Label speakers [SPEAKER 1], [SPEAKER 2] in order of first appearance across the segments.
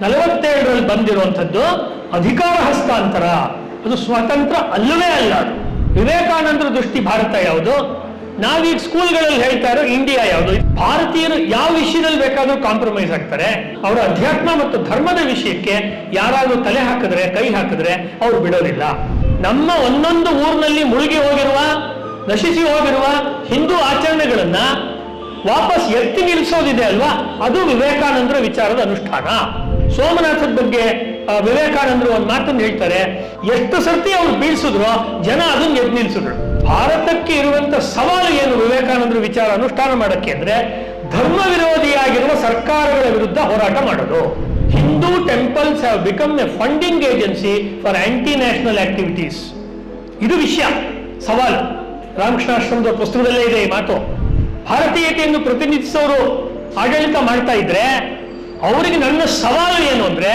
[SPEAKER 1] 47ರಲ್ಲಿ ಬಂದಿರುವಂಥದ್ದು ಅಧಿಕಾರ ಹಸ್ತಾಂತರ, ಅದು ಸ್ವತಂತ್ರ ಅಲ್ಲವೇ ಅಲ್ಲ. ಅದು ವಿವೇಕಾನಂದರ ದೃಷ್ಟಿ ಭಾರತ ಯಾವುದು, ನಾವೀಗ ಸ್ಕೂಲ್ಗಳಲ್ಲಿ ಹೇಳ್ತಾ ಇರೋ ಇಂಡಿಯಾ ಯಾವುದು. ಭಾರತೀಯರು ಯಾವ ವಿಷಯದಲ್ಲಿ ಬೇಕಾದ್ರೂ ಕಾಂಪ್ರಮೈಸ್ ಆಗ್ತಾರೆ. ಅವರ ಅಧ್ಯಾತ್ಮ ಮತ್ತು ಧರ್ಮದ ವಿಷಯಕ್ಕೆ ಯಾರಾದ್ರೂ ತಲೆ ಹಾಕಿದ್ರೆ, ಕೈ ಹಾಕಿದ್ರೆ ಅವ್ರು ಬಿಡೋದಿಲ್ಲ. ನಮ್ಮ ಒಂದೊಂದು ಊರಿನಲ್ಲಿ ಮುಳುಗಿ ಹೋಗಿರುವ, ನಶಿಸಿ ಹೋಗಿರುವ ಹಿಂದೂ ಆಚರಣೆಗಳನ್ನ ವಾಪಸ್ ಎತ್ತಿ ನಿಲ್ಲಿಸೋದಿದೆ ಅಲ್ವಾ, ಅದು ವಿವೇಕಾನಂದರ ವಿಚಾರದ ಅನುಷ್ಠಾನ. ಸೋಮನಾಥದ ಬಗ್ಗೆ ವಿವೇಕಾನಂದರು ಒಂದು ಮಾತನ್ನು ಹೇಳ್ತಾರೆ, ಎಷ್ಟು ಸರ್ತಿ ಅವ್ರು ಬೀಳ್ಸಿದ್ರು ಜನ ಅದನ್ನ ಎದ್ದು ನಿಲ್ಸಿದ್ರು. ಭಾರತಕ್ಕೆ ಇರುವಂತ ಸವಾಲು ಏನು ವಿವೇಕಾನಂದರ ವಿಚಾರ ಅನುಷ್ಠಾನ ಮಾಡಕ್ಕೆ ಅಂದ್ರೆ, ಧರ್ಮ ವಿರೋಧಿಯಾಗಿರುವ ಸರ್ಕಾರಗಳ ವಿರುದ್ಧ ಹೋರಾಟ ಮಾಡೋದು. Hindu temples have become A funding agency for aunty national activities. ಇದು ವಿಷಯ, ಸವಾಲು. ರಾಮಕೃಷ್ಣಾಶ್ರಮದ ಪುಸ್ತಕದಲ್ಲೇ ಇದೆ ಈ ಮಾತು. ಭಾರತೀಯತೆಯನ್ನು ಪ್ರತಿನಿಧಿಸೋರು ಆಡಳಿತ ಮಾಡ್ತಾ ಇದ್ರೆ ಅವರಿಗೆ ನನ್ನ ಸವಾಲು ಏನು ಅಂದ್ರೆ,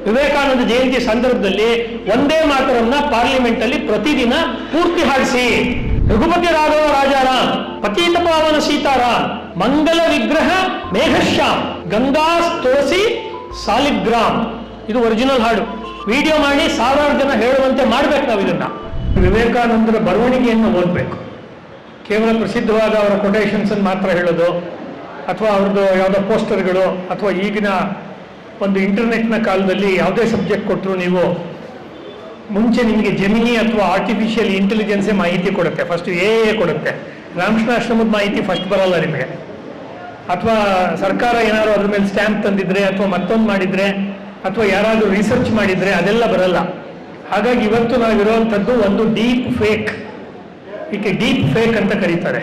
[SPEAKER 1] ವಿವೇಕಾನಂದ ಜಯಂತಿ ಸಂದರ್ಭದಲ್ಲಿ ಒಂದೇ ಮಾತರನ್ನ ಪಾರ್ಲಿಮೆಂಟ್ ಅಲ್ಲಿ ಪ್ರತಿದಿನ ಪೂರ್ತಿ ಹಾಡಿಸಿ. ರಘುಪತಿ ರಾಘವ ರಾಜಾರಾಮ್, ಪತೀತ ಪಾವನ ಸೀತಾರಾಮ್, ಮಂಗಲ ವಿಗ್ರಹ ಮೇಘಶ್ಯಾಮ್, ಗಂಗಾ ತುಳಸಿ ಸಾಲಿಗ್ರಾಮ್. ಇದು ಒರಿಜಿನಲ್ ಹಾಡು. ವಿಡಿಯೋ ಮಾಡಿ ಸಾವಿರಾರು ಜನ ಹೇಳುವಂತೆ ಮಾಡ್ಬೇಕು ನಾವು ಇದನ್ನ. ವಿವೇಕಾನಂದರ ಬರವಣಿಗೆಯನ್ನು ಓದಬೇಕು. ಕೇವಲ ಪ್ರಸಿದ್ಧವಾದ ಅವರ ಕೊಟೇಶನ್ಸ್ ಮಾತ್ರ ಹೇಳೋದು, ಅಥವಾ ಅವ್ರದ್ದು ಯಾವುದೋ ಪೋಸ್ಟರ್ಗಳು, ಅಥವಾ ಈಗಿನ ಒಂದು ಇಂಟರ್ನೆಟ್ನ ಕಾಲದಲ್ಲಿ ಯಾವುದೇ ಸಬ್ಜೆಕ್ಟ್ ಕೊಟ್ಟರು ನೀವು ಮುಂಚೆ ನಿಮಗೆ ಜೆಮಿನಿ ಅಥವಾ ಆರ್ಟಿಫಿಷಿಯಲ್ ಇಂಟೆಲಿಜೆನ್ಸೇ ಮಾಹಿತಿ ಕೊಡುತ್ತೆ, ಫಸ್ಟ್ ಎ ಕೊಡುತ್ತೆ. ರಾಮಕೃಷ್ಣಾಶ್ರಮದ ಮಾಹಿತಿ ಫಸ್ಟ್ ಬರಲ್ಲ ನಿಮಗೆ. ಅಥವಾ ಸರ್ಕಾರ ಏನಾದ್ರು ಅದ್ರ ಮೇಲೆ ಸ್ಟ್ಯಾಂಪ್ ತಂದಿದ್ರೆ, ಅಥವಾ ಮತ್ತೊಂದು ಮಾಡಿದ್ರೆ, ಅಥವಾ ಯಾರಾದರೂ ರಿಸರ್ಚ್ ಮಾಡಿದ್ರೆ ಅದೆಲ್ಲ ಬರಲ್ಲ. ಹಾಗಾಗಿ ಇವತ್ತು ನಾವಿರುವಂಥದ್ದು ಒಂದು ಡೀಪ್ ಫೇಕ್. ಇದಕ್ಕೆ ಡೀಪ್ ಫೇಕ್ ಅಂತ ಕರೀತಾರೆ.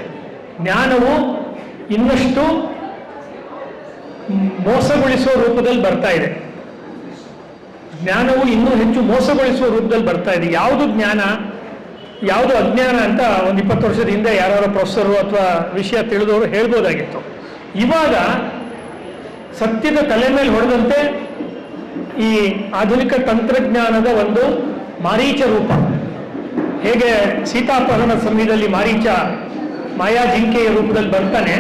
[SPEAKER 1] ಜ್ಞಾನವು ಇನ್ನಷ್ಟು ಮೋಸಗೊಳಿಸುವ ರೂಪದಲ್ಲಿ ಬರ್ತಾ ಇದೆ. ಜ್ಞಾನವು ಇನ್ನೂ ಹೆಚ್ಚು ಮೋಸಗೊಳಿಸುವ ರೂಪದಲ್ಲಿ ಬರ್ತಾ ಇದೆ. ಯಾವುದು ಜ್ಞಾನ, ಯಾವುದು ಅಜ್ಞಾನ ಅಂತ ಒಂದು 20 ವರ್ಷದ ಹಿಂದೆ ಯಾರು ಪ್ರೊಫೆಸರು ಅಥವಾ ವಿಷಯ ತಿಳಿದವರು ಹೇಳ್ಬೋದಾಗಿತ್ತು. ಇವಾಗ ಸತ್ಯದ ತಲೆ ಮೇಲೆ ಹೊಡೆದಂತೆ ಈ ಆಧುನಿಕ ತಂತ್ರಜ್ಞಾನದ ಒಂದು ಮಾರೀಚ ರೂಪ. ಹೇಗೆ ಸೀತಾಪಹರಣ ಸಮಯದಲ್ಲಿ ಮಾರೀಚ ಮಾಯಾ ಜಿಂಕೆಯ ರೂಪದಲ್ಲಿ ಬರ್ತಾನೆ,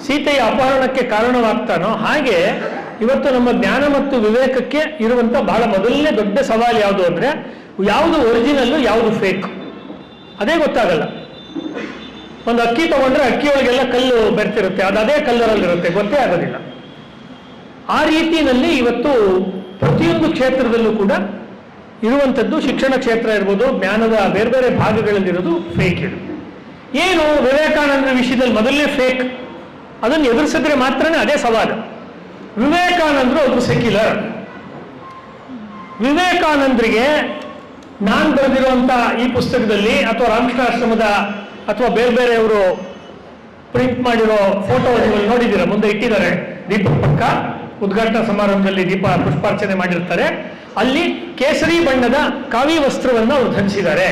[SPEAKER 1] ಸೀತೆಯ ಅಪಹರಣಕ್ಕೆ ಕಾರಣವಾಗ್ತಾನೋ, ಹಾಗೆ ಇವತ್ತು ನಮ್ಮ ಜ್ಞಾನ ಮತ್ತು ವಿವೇಕಕ್ಕೆ ಇರುವಂತ ಬಹಳ ಮೊದಲನೇ ದೊಡ್ಡ ಸವಾಲು ಯಾವುದು ಅಂದ್ರೆ, ಯಾವುದು ಒರಿಜಿನಲ್ಲು ಯಾವುದು ಫೇಕ್ ಅದೇ ಗೊತ್ತಾಗಲ್ಲ. ಒಂದು ಅಕ್ಕಿ ತಗೊಂಡ್ರೆ ಅಕ್ಕಿಯೊಳಗೆಲ್ಲ ಕಲ್ಲು ಬೆರ್ತಿರುತ್ತೆ, ಅದು ಅದೇ ಕಲ್ಲರಲ್ಲಿರುತ್ತೆ, ಗೊತ್ತೇ ಆಗೋದಿಲ್ಲ. ಆ ರೀತಿಯಲ್ಲಿ ಇವತ್ತು ಪ್ರತಿಯೊಂದು ಕ್ಷೇತ್ರದಲ್ಲೂ ಕೂಡ ಇರುವಂಥದ್ದು, ಶಿಕ್ಷಣ ಕ್ಷೇತ್ರ ಇರ್ಬೋದು, ಜ್ಞಾನದ ಬೇರೆ ಬೇರೆ ಭಾಗಗಳಲ್ಲಿರೋದು ಫೇಕ್. ಇದು ಏನು ವಿವೇಕಾನಂದರ ವಿಷಯದಲ್ಲಿ ಮೊದಲನೇ ಫೇಕ್, ಅದನ್ನು ಎದುರಿಸಿದ್ರೆ ಮಾತ್ರನೇ ಅದೇ ಸವಾಲು. ವಿವೇಕಾನಂದರು ಒಬ್ಬರು ಸೆಕ್ಯುಲರ್. ವಿವೇಕಾನಂದರಿಗೆ ನಾನು ಬರೆದಿರುವಂತ ಈ ಪುಸ್ತಕದಲ್ಲಿ ಅಥವಾ ರಾಮಕೃಷ್ಣಾಶ್ರಮದ ಅಥವಾ ಬೇರೆ ಬೇರೆಯವರು ಪ್ರಿಂಟ್ ಮಾಡಿರೋ ಫೋಟೋ ನೋಡಿದ್ದೀರಾ, ಮುಂದೆ ಇಟ್ಟಿದ್ದಾರೆ ದೀಪ ಪಕ್ಕ, ಉದ್ಘಾಟನಾ ಸಮಾರಂಭದಲ್ಲಿ ದೀಪ ಪುಷ್ಪಾರ್ಚನೆ ಮಾಡಿರ್ತಾರೆ. ಅಲ್ಲಿ ಕೇಸರಿ ಬಣ್ಣದ ಕಾವಿ ವಸ್ತ್ರವನ್ನು ಅವರು ಧರಿಸಿದ್ದಾರೆ.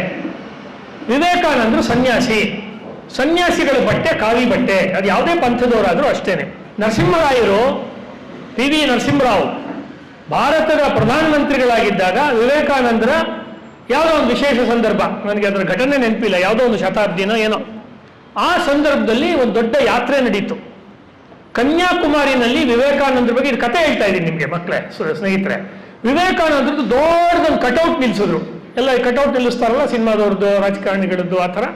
[SPEAKER 1] ವಿವೇಕಾನಂದರು ಸನ್ಯಾಸಿ. ಸನ್ಯಾಸಿಗಳ ಬಟ್ಟೆ ಕಾವಿ ಬಟ್ಟೆ, ಅದು ಯಾವುದೇ ಪಂಥದವರಾದರೂ ಅಷ್ಟೇನೆ. ನರಸಿಂಹರಾಯರು, ಪಿ ವಿ ನರಸಿಂಹರಾವ್ ಭಾರತದ ಪ್ರಧಾನಮಂತ್ರಿಗಳಾಗಿದ್ದಾಗ ವಿವೇಕಾನಂದರ ಯಾವುದೋ ಒಂದು ವಿಶೇಷ ಸಂದರ್ಭ, ನನಗೆ ಅದರ ಘಟನೆ ನೆನಪಿಲ್ಲ, ಯಾವುದೋ ಒಂದು ಶತಾಬ್ದಿನೋ ಏನೋ, ಆ ಸಂದರ್ಭದಲ್ಲಿ ಒಂದು ದೊಡ್ಡ ಯಾತ್ರೆ ನಡೀತು ಕನ್ಯಾಕುಮಾರಿನಲ್ಲಿ. ವಿವೇಕಾನಂದರ ಬಗ್ಗೆ ಇದು ಕತೆ ಹೇಳ್ತಾ ಇದ್ದೀನಿ ನಿಮಗೆ ಮಕ್ಕಳೇ, ಸ್ನೇಹಿತರೆ. ವಿವೇಕಾನಂದರದ್ದು ದೊಡ್ಡದೊಂದು ಕಟೌಟ್ ನಿಲ್ಸಿದ್ರು. ಎಲ್ಲ ಕಟೌಟ್ ನಿಲ್ಲಿಸ್ತಾರಲ್ಲ ಸಿನಿಮಾದವ್ರದ್ದು, ರಾಜಕಾರಣಿಗಳದ್ದು, ಆ ಥರ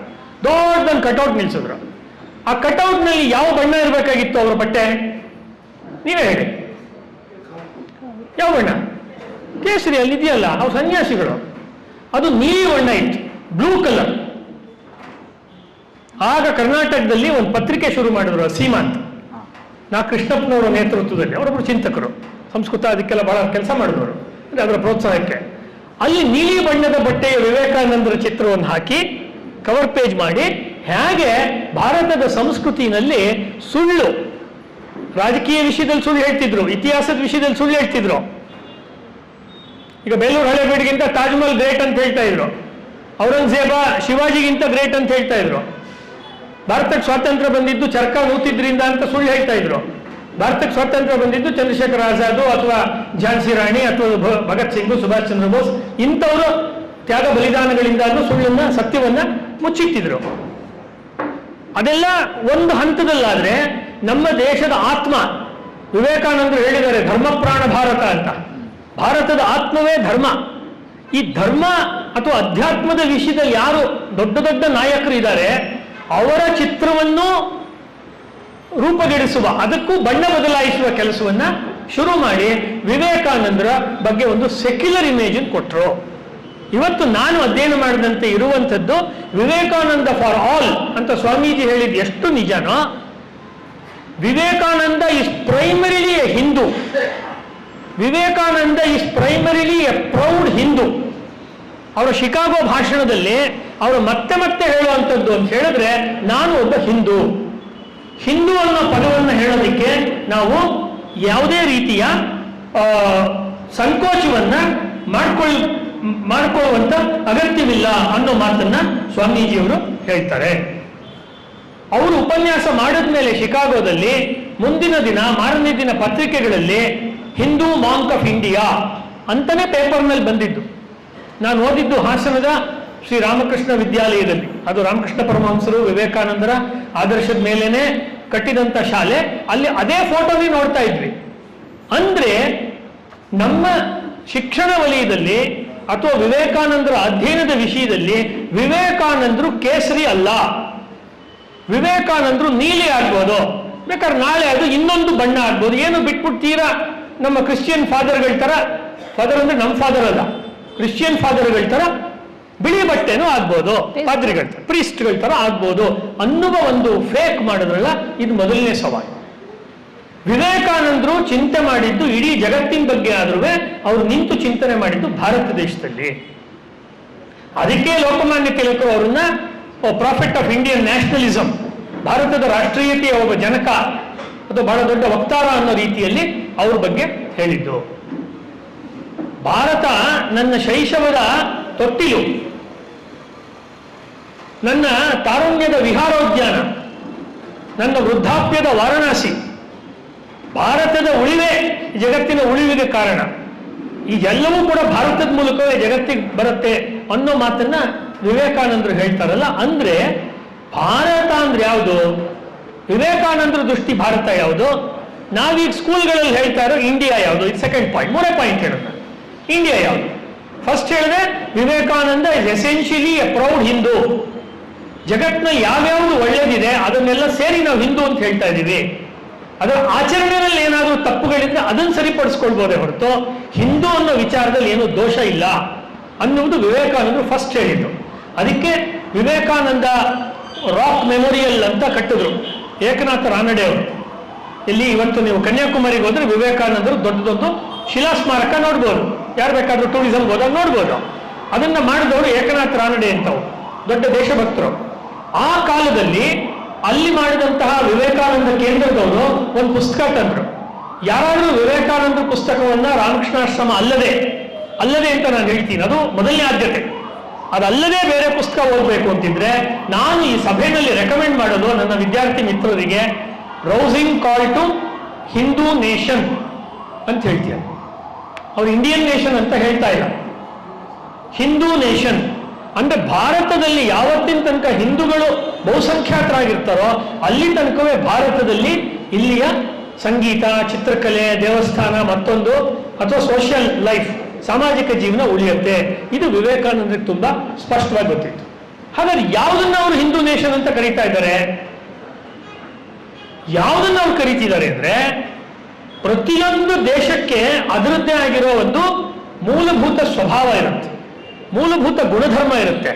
[SPEAKER 1] ದೊಡ್ಡದೊಂದು ಕಟೌಟ್ ನಿಲ್ಸಿದ್ರು. ಆ ಕಟೌಟ್ನಲ್ಲಿ ಯಾವ ಬಣ್ಣ ಇರಬೇಕಾಗಿತ್ತು ಅವರ ಬಟ್ಟೆ, ನೀವೇ ಹೇಳಿ, ಯಾವ ಬಣ್ಣ? ಕೇಸರಿ. ಅಲ್ಲಿ ಇದೆಯಲ್ಲ, ಅವು ಸನ್ಯಾಸಿಗಳು, ಅದು ನೀಲಿ ಬಣ್ಣ ಇತ್ತು, ಬ್ಲೂ ಕಲರ್. ಆಗ ಕರ್ನಾಟಕದಲ್ಲಿ ಒಂದು ಪತ್ರಿಕೆ ಶುರು ಮಾಡಿದ್ರು, ಸೀಮಾಂತ್. ನಾ ಕೃಷ್ಣಪ್ಪನವರ ನೇತೃತ್ವದಲ್ಲಿ, ಅವರೊಬ್ಬರು ಚಿಂತಕರು, ಸಂಸ್ಕೃತ ಅದಕ್ಕೆಲ್ಲ ಬಹಳ ಕೆಲಸ ಮಾಡಿದವರು, ಅಂದರೆ ಅದರ ಪ್ರೋತ್ಸಾಹಕ್ಕೆ. ಅಲ್ಲಿ ನೀಲಿ ಬಣ್ಣದ ಬಟ್ಟೆಯ ವಿವೇಕಾನಂದರ ಚಿತ್ರವನ್ನು ಹಾಕಿ ಕವರ್ ಪೇಜ್ ಮಾಡಿ, ಹೇಗೆ ಭಾರತದ ಸಂಸ್ಕೃತಿನಲ್ಲಿ ಸುಳ್ಳು, ರಾಜಕೀಯ ವಿಷಯದಲ್ಲಿ ಸುಳ್ಳು ಹೇಳ್ತಿದ್ರು, ಇತಿಹಾಸದ ವಿಷಯದಲ್ಲಿ ಸುಳ್ಳು ಹೇಳ್ತಿದ್ರು. ಈಗ ಬೇಲೂರು ಹಳೆಬೀಡಿಗಿಂತ ತಾಜ್ ಮಹಲ್ ಗ್ರೇಟ್ ಅಂತ ಹೇಳ್ತಾ ಇದ್ರು, ಔರಂಗಜೇಬ ಶಿವಾಜಿಗಿಂತ ಗ್ರೇಟ್ ಅಂತ ಹೇಳ್ತಾ ಇದ್ರು. ಭಾರತಕ್ಕೆ ಸ್ವಾತಂತ್ರ್ಯ ಬಂದಿದ್ದು ಚರ್ಕ ನೂತಿದ್ರಿಂದ ಅಂತ ಸುಳ್ಳು ಹೇಳ್ತಾ ಇದ್ರು. ಭಾರತಕ್ಕೆ ಸ್ವಾತಂತ್ರ್ಯ ಬಂದಿದ್ದು ಚಂದ್ರಶೇಖರ್ ಆಜಾದ್ ಅಥವಾ ಝಾನ್ಸಿ ರಾಣಿ ಅಥವಾ ಭಗತ್ ಸಿಂಗ್, ಸುಭಾಷ್ ಚಂದ್ರ ಬೋಸ್ ಇಂಥವರು ತ್ಯಾಗ ಬಲಿದಾನಗಳಿಂದ ಸುಳ್ಳನ್ನ, ಸತ್ಯವನ್ನ ಮುಚ್ಚಿಟ್ಟಿದ್ರು. ಅದೆಲ್ಲ ಒಂದು ಹಂತದಲ್ಲಾದ್ರೆ ನಮ್ಮ ದೇಶದ ಆತ್ಮ, ವಿವೇಕಾನಂದರು ಹೇಳಿದ್ದಾರೆ ಧರ್ಮಪ್ರಾಣ ಭಾರತ ಅಂತ. ಭಾರತದ ಆತ್ಮವೇ ಧರ್ಮ. ಈ ಧರ್ಮ ಅಥವಾ ಅಧ್ಯಾತ್ಮದ ವಿಷಯದಲ್ಲಿ ಯಾರು ದೊಡ್ಡ ದೊಡ್ಡ ನಾಯಕರು ಇದ್ದಾರೆ ಅವರ ಚಿತ್ರವನ್ನು ರೂಪುಗೆಡಿಸುವ, ಅದಕ್ಕೂ ಬಣ್ಣ ಬದಲಾಯಿಸುವ ಕೆಲಸವನ್ನ ಶುರು ಮಾಡಿ ವಿವೇಕಾನಂದರ ಬಗ್ಗೆ ಒಂದು ಸೆಕ್ಯುಲರ್ ಇಮೇಜ್ ಕೊಟ್ಟರು. ಇವತ್ತು ನಾನು ಅಧ್ಯಯನ ಮಾಡಿದಂತೆ ಇರುವಂಥದ್ದು ವಿವೇಕಾನಂದ ಫಾರ್ ಆಲ್ ಅಂತ ಸ್ವಾಮೀಜಿ ಹೇಳಿದ್ದು ಎಷ್ಟು ನಿಜನೋ, Vivekananda is primarily a Hindu, Vivekananda is primarily a proud Hindu. ಅವರ ಶಿಕಾಗೋ ಭಾಷಣದಲ್ಲಿ ಅವರು ಮತ್ತೆ ಮತ್ತೆ ಹೇಳುವಂಥದ್ದು ಅಂತ ಹೇಳಿದ್ರೆ, ನಾನು ಒಬ್ಬ ಹಿಂದೂ. ಹಿಂದೂ ಅನ್ನೋ ಪದವನ್ನು ಹೇಳೋದಕ್ಕೆ ನಾವು ಯಾವುದೇ ರೀತಿಯ ಸಂಕೋಚವನ್ನ ಮಾಡ್ಕೊಳ್ಳುವಂತ ಅಗತ್ಯವಿಲ್ಲ ಅನ್ನೋ ಮಾತನ್ನ ಸ್ವಾಮೀಜಿಯವರು ಹೇಳ್ತಾರೆ. ಅವರು ಉಪನ್ಯಾಸ ಮಾಡಿದ್ಮೇಲೆ ಶಿಕಾಗೋದಲ್ಲಿ ಮುಂದಿನ ದಿನ ಮಾರನೇ ದಿನ ಪತ್ರಿಕೆಗಳಲ್ಲಿ ಹಿಂದೂ ಮಾಂಕ್ ಆಫ್ ಇಂಡಿಯಾ ಅಂತಾನೆ ಪೇಪರ್ನಲ್ಲಿ ಬಂದಿದ್ದು. ನಾನು ಓದಿದ್ದು ಹಾಸನದ ಶ್ರೀ ರಾಮಕೃಷ್ಣ ವಿದ್ಯಾಲಯದಲ್ಲಿ. ಅದು ರಾಮಕೃಷ್ಣ ಪರಮಹಂಸರು ವಿವೇಕಾನಂದರ ಆದರ್ಶದ ಮೇಲೇನೆ ಕಟ್ಟಿದಂತ ಶಾಲೆ. ಅಲ್ಲಿ ಅದೇ ಫೋಟೋನೇ ನೋಡ್ತಾ ಇದ್ವಿ. ಅಂದ್ರೆ ನಮ್ಮ ಶಿಕ್ಷಣ ವಲಯದಲ್ಲಿ ಅಥವಾ ವಿವೇಕಾನಂದರ ಅಧ್ಯಯನದ ವಿಷಯದಲ್ಲಿ ವಿವೇಕಾನಂದರು ಕೇಸರಿ ಅಲ್ಲ, ವಿವೇಕಾನಂದರು ನೀಲಿ ಆಗ್ಬೋದು, ಬೇಕಾದ್ರೆ ನಾಳೆ ಅದು ಇನ್ನೊಂದು ಬಣ್ಣ ಆಗ್ಬೋದು. ಏನು ಬಿಟ್ಬಿಟ್ಟು ತೀರಾ ನಮ್ಮ ಕ್ರಿಶ್ಚಿಯನ್ ಫಾದರ್ಗಳ ತರ, ಫಾದರ್ ಅಂದ್ರೆ ನಮ್ಮ ಫಾದರ್ ಅಲ್ಲ, ಕ್ರಿಶ್ಚಿಯನ್ ಫಾದರ್ಗಳ ತರ ಬಿಳಿ ಬಟ್ಟೆನೂ ಆಗ್ಬೋದು, ಪಾದ್ರಿಗಳ ತರ, ಪ್ರೀಸ್ಟ್ಗಳ ತರ ಆಗ್ಬೋದು ಅನ್ನುವ ಒಂದು ಫೇಕ್ ಮಾಡಿದ್ರಲ್ಲ, ಇದು ಮೊದಲನೇ ಸವಾಲು. ವಿವೇಕಾನಂದರು ಚಿಂತೆ ಮಾಡಿದ್ದು ಇಡೀ ಜಗತ್ತಿನ ಬಗ್ಗೆ ಆದ್ರೂ ಅವರು ನಿಂತು ಚಿಂತನೆ ಮಾಡಿದ್ದು ಭಾರತ ದೇಶದಲ್ಲಿ. ಅದಕ್ಕೆ ಲೋಕಮಾನ್ಯ ತಿಲಕರು ಅವರನ್ನ ಪ್ರಾಫಿಟ್ ಆಫ್ ಇಂಡಿಯನ್ ನ್ಯಾಷನಲಿಸಂ, ಭಾರತದ ರಾಷ್ಟ್ರೀಯತೆಯ ಒಬ್ಬ ಜನಕ ಅಥವಾ ಬಹಳ ದೊಡ್ಡ ವಕ್ತಾರ ಅನ್ನೋ ರೀತಿಯಲ್ಲಿ ಅವ್ರ ಬಗ್ಗೆ ಹೇಳಿದ್ದು. ಭಾರತ ನನ್ನ ಶೈಶವದ ತೊಟ್ಟಿಲು, ನನ್ನ ತಾರುಣ್ಯದ ವಿಹಾರೋದ್ಯಾನ, ನನ್ನ ವೃದ್ಧಾಪ್ಯದ ವಾರಣಾಸಿ. ಭಾರತದ ಉಳಿವೆ ಜಗತ್ತಿನ ಉಳಿವಿಗೆ ಕಾರಣ. ಇದೆಲ್ಲವೂ ಕೂಡ ಭಾರತದ ಮೂಲಕವೇ ಜಗತ್ತಿಗೆ ಬರುತ್ತೆ ಅನ್ನೋ ಮಾತನ್ನ ವಿವೇಕಾನಂದರು ಹೇಳ್ತಾರಲ್ಲ. ಅಂದ್ರೆ ಭಾರತ ಅಂದ್ರೆ ಯಾವುದು? ವಿವೇಕಾನಂದರ ದೃಷ್ಟಿ ಭಾರತ ಯಾವುದು? ನಾವೀಗ ಸ್ಕೂಲ್ಗಳಲ್ಲಿ ಹೇಳ್ತಾ ಇರೋ ಇಂಡಿಯಾ ಯಾವುದು? ಇದು ಸೆಕೆಂಡ್ ಪಾಯಿಂಟ್. ಮೂರೇ ಪಾಯಿಂಟ್ ಹೇಳೋಣ. ಇಂಡಿಯಾ ಯಾವುದು? ಫಸ್ಟ್ ಹೇಳಿದ್ರೆ Vivekananda is essentially A proud Hindu. ಜಗತ್ತಿನಲ್ಲಿ ಯಾವ್ಯಾವುದು ಒಳ್ಳೇದಿದೆ ಅದನ್ನೆಲ್ಲ ಸೇರಿ ನಾವು ಹಿಂದೂ ಅಂತ ಹೇಳ್ತಾ ಇದ್ದೀವಿ. ಅದರ ಆಚರಣೆಯಲ್ಲಿ ಏನಾದರೂ ತಪ್ಪುಗಳಿದ್ರೆ ಅದನ್ನು ಸರಿಪಡಿಸ್ಕೊಳ್ಬೋದೇ ಹೊರತು ಹಿಂದೂ ಅನ್ನೋ ವಿಚಾರದಲ್ಲಿ ಏನು ದೋಷ ಇಲ್ಲ ಅನ್ನುವುದು ವಿವೇಕಾನಂದರು ಫಸ್ಟ್ ಹೇಳಿದ್ದು. ಅದಕ್ಕೆ ವಿವೇಕಾನಂದ ರಾಕ್ ಮೆಮೋರಿಯಲ್ ಅಂತ ಕಟ್ಟಿದ್ರು ಏಕನಾಥ ರಾನಡೆ ಅವರು. ಇಲ್ಲಿ ಇವತ್ತು ನೀವು ಕನ್ಯಾಕುಮಾರಿಗೆ ಹೋದ್ರೆ ವಿವೇಕಾನಂದರು ದೊಡ್ಡದೊಂದು ಶಿಲಾಸ್ಮಾರಕ ನೋಡ್ಬೋದು. ಯಾರು ಬೇಕಾದ್ರೂ ಟೂರಿಸಂ ಹೋದಾಗ ನೋಡ್ಬೋದು. ಅದನ್ನ ಮಾಡಿದವರು ಏಕನಾಥ ರಾನಡೆ ಅಂತವ್ರು, ದೊಡ್ಡ ದೇಶಭಕ್ತರು. ಆ ಕಾಲದಲ್ಲಿ ಅಲ್ಲಿ ಮಾಡಿದಂತಹ ವಿವೇಕಾನಂದ ಕೇಂದ್ರದವರು ಒಂದು ಪುಸ್ತಕ ತಂದ್ರು. ಯಾರಾದ್ರೂ ವಿವೇಕಾನಂದ ಪುಸ್ತಕವನ್ನ ರಾಮಕೃಷ್ಣಾಶ್ರಮ ಅಲ್ಲದೆ ಅಂತ ನಾನು ಹೇಳ್ತೀನಿ, ಅದು ಮೊದಲನೇ ಆದ್ಯತೆ. ಅದಲ್ಲದೆ ಬೇರೆ ಪುಸ್ತಕ ಓದಬೇಕು ಅಂತಿದ್ರೆ ನಾನು ಈ ಸಭೆಯಲ್ಲಿ ರೆಕಮೆಂಡ್ ಮಾಡೋದು ನನ್ನ ವಿದ್ಯಾರ್ಥಿ ಮಿತ್ರರಿಗೆ ರೌಸಿಂಗ್ ಕಾಲ್ ಟು ಹಿಂದೂ ನೇಷನ್ ಅಂತ ಹೇಳ್ತೀಯ. ಅವ್ರು ಇಂಡಿಯನ್ ನೇಷನ್ ಅಂತ ಹೇಳ್ತಾ ಇಲ್ಲ, ಹಿಂದೂ ನೇಷನ್. ಅಂದ್ರೆ ಭಾರತದಲ್ಲಿ ಯಾವತ್ತಿನ ತನಕ ಹಿಂದೂಗಳು ಬಹುಸಂಖ್ಯಾತರಾಗಿರ್ತಾರೋ ಅಲ್ಲಿ ತನಕವೇ ಭಾರತದಲ್ಲಿ ಇಲ್ಲಿಯ ಸಂಗೀತ, ಚಿತ್ರಕಲೆ, ದೇವಸ್ಥಾನ, ಮತ್ತೊಂದು ಅಥವಾ ಸೋಷಿಯಲ್ ಲೈಫ್, ಸಾಮಾಜಿಕ ಜೀವನ ಉಳಿಯುತ್ತೆ. ಇದು ವಿವೇಕಾನಂದರಿಗೆ ತುಂಬಾ ಸ್ಪಷ್ಟವಾಗಿ ಗೊತ್ತಿತ್ತು. ಹಾಗಾದ್ರೆ ಯಾವುದನ್ನ ಅವರು ಹಿಂದೂ ನೇಷನ್ ಅಂತ ಕರೀತಾ ಇದ್ದಾರೆ? ಯಾವುದನ್ನ ಅವ್ರು ಕರೀತಿದ್ದಾರೆ ಅಂದ್ರೆ ಪ್ರತಿಯೊಂದು ದೇಶಕ್ಕೆ ಅದರದ್ದೇ ಆಗಿರೋ ಒಂದು ಮೂಲಭೂತ ಸ್ವಭಾವ ಇರುತ್ತೆ, ಮೂಲಭೂತ ಗುಣಧರ್ಮ ಇರುತ್ತೆ.